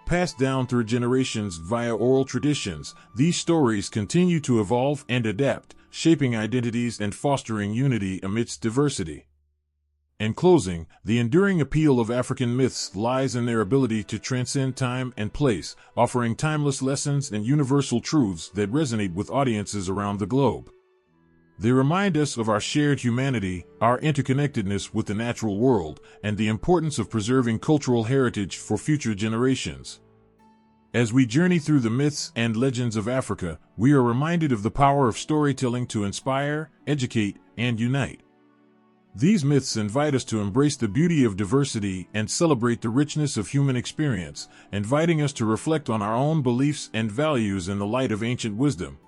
Passed down through generations via oral traditions, these stories continue to evolve and adapt, shaping identities and fostering unity amidst diversity. In closing, the enduring appeal of African myths lies in their ability to transcend time and place, offering timeless lessons and universal truths that resonate with audiences around the globe. They remind us of our shared humanity, our interconnectedness with the natural world, and the importance of preserving cultural heritage for future generations. As we journey through the myths and legends of Africa, we are reminded of the power of storytelling to inspire, educate, and unite. These myths invite us to embrace the beauty of diversity and celebrate the richness of human experience, inviting us to reflect on our own beliefs and values in the light of ancient wisdom.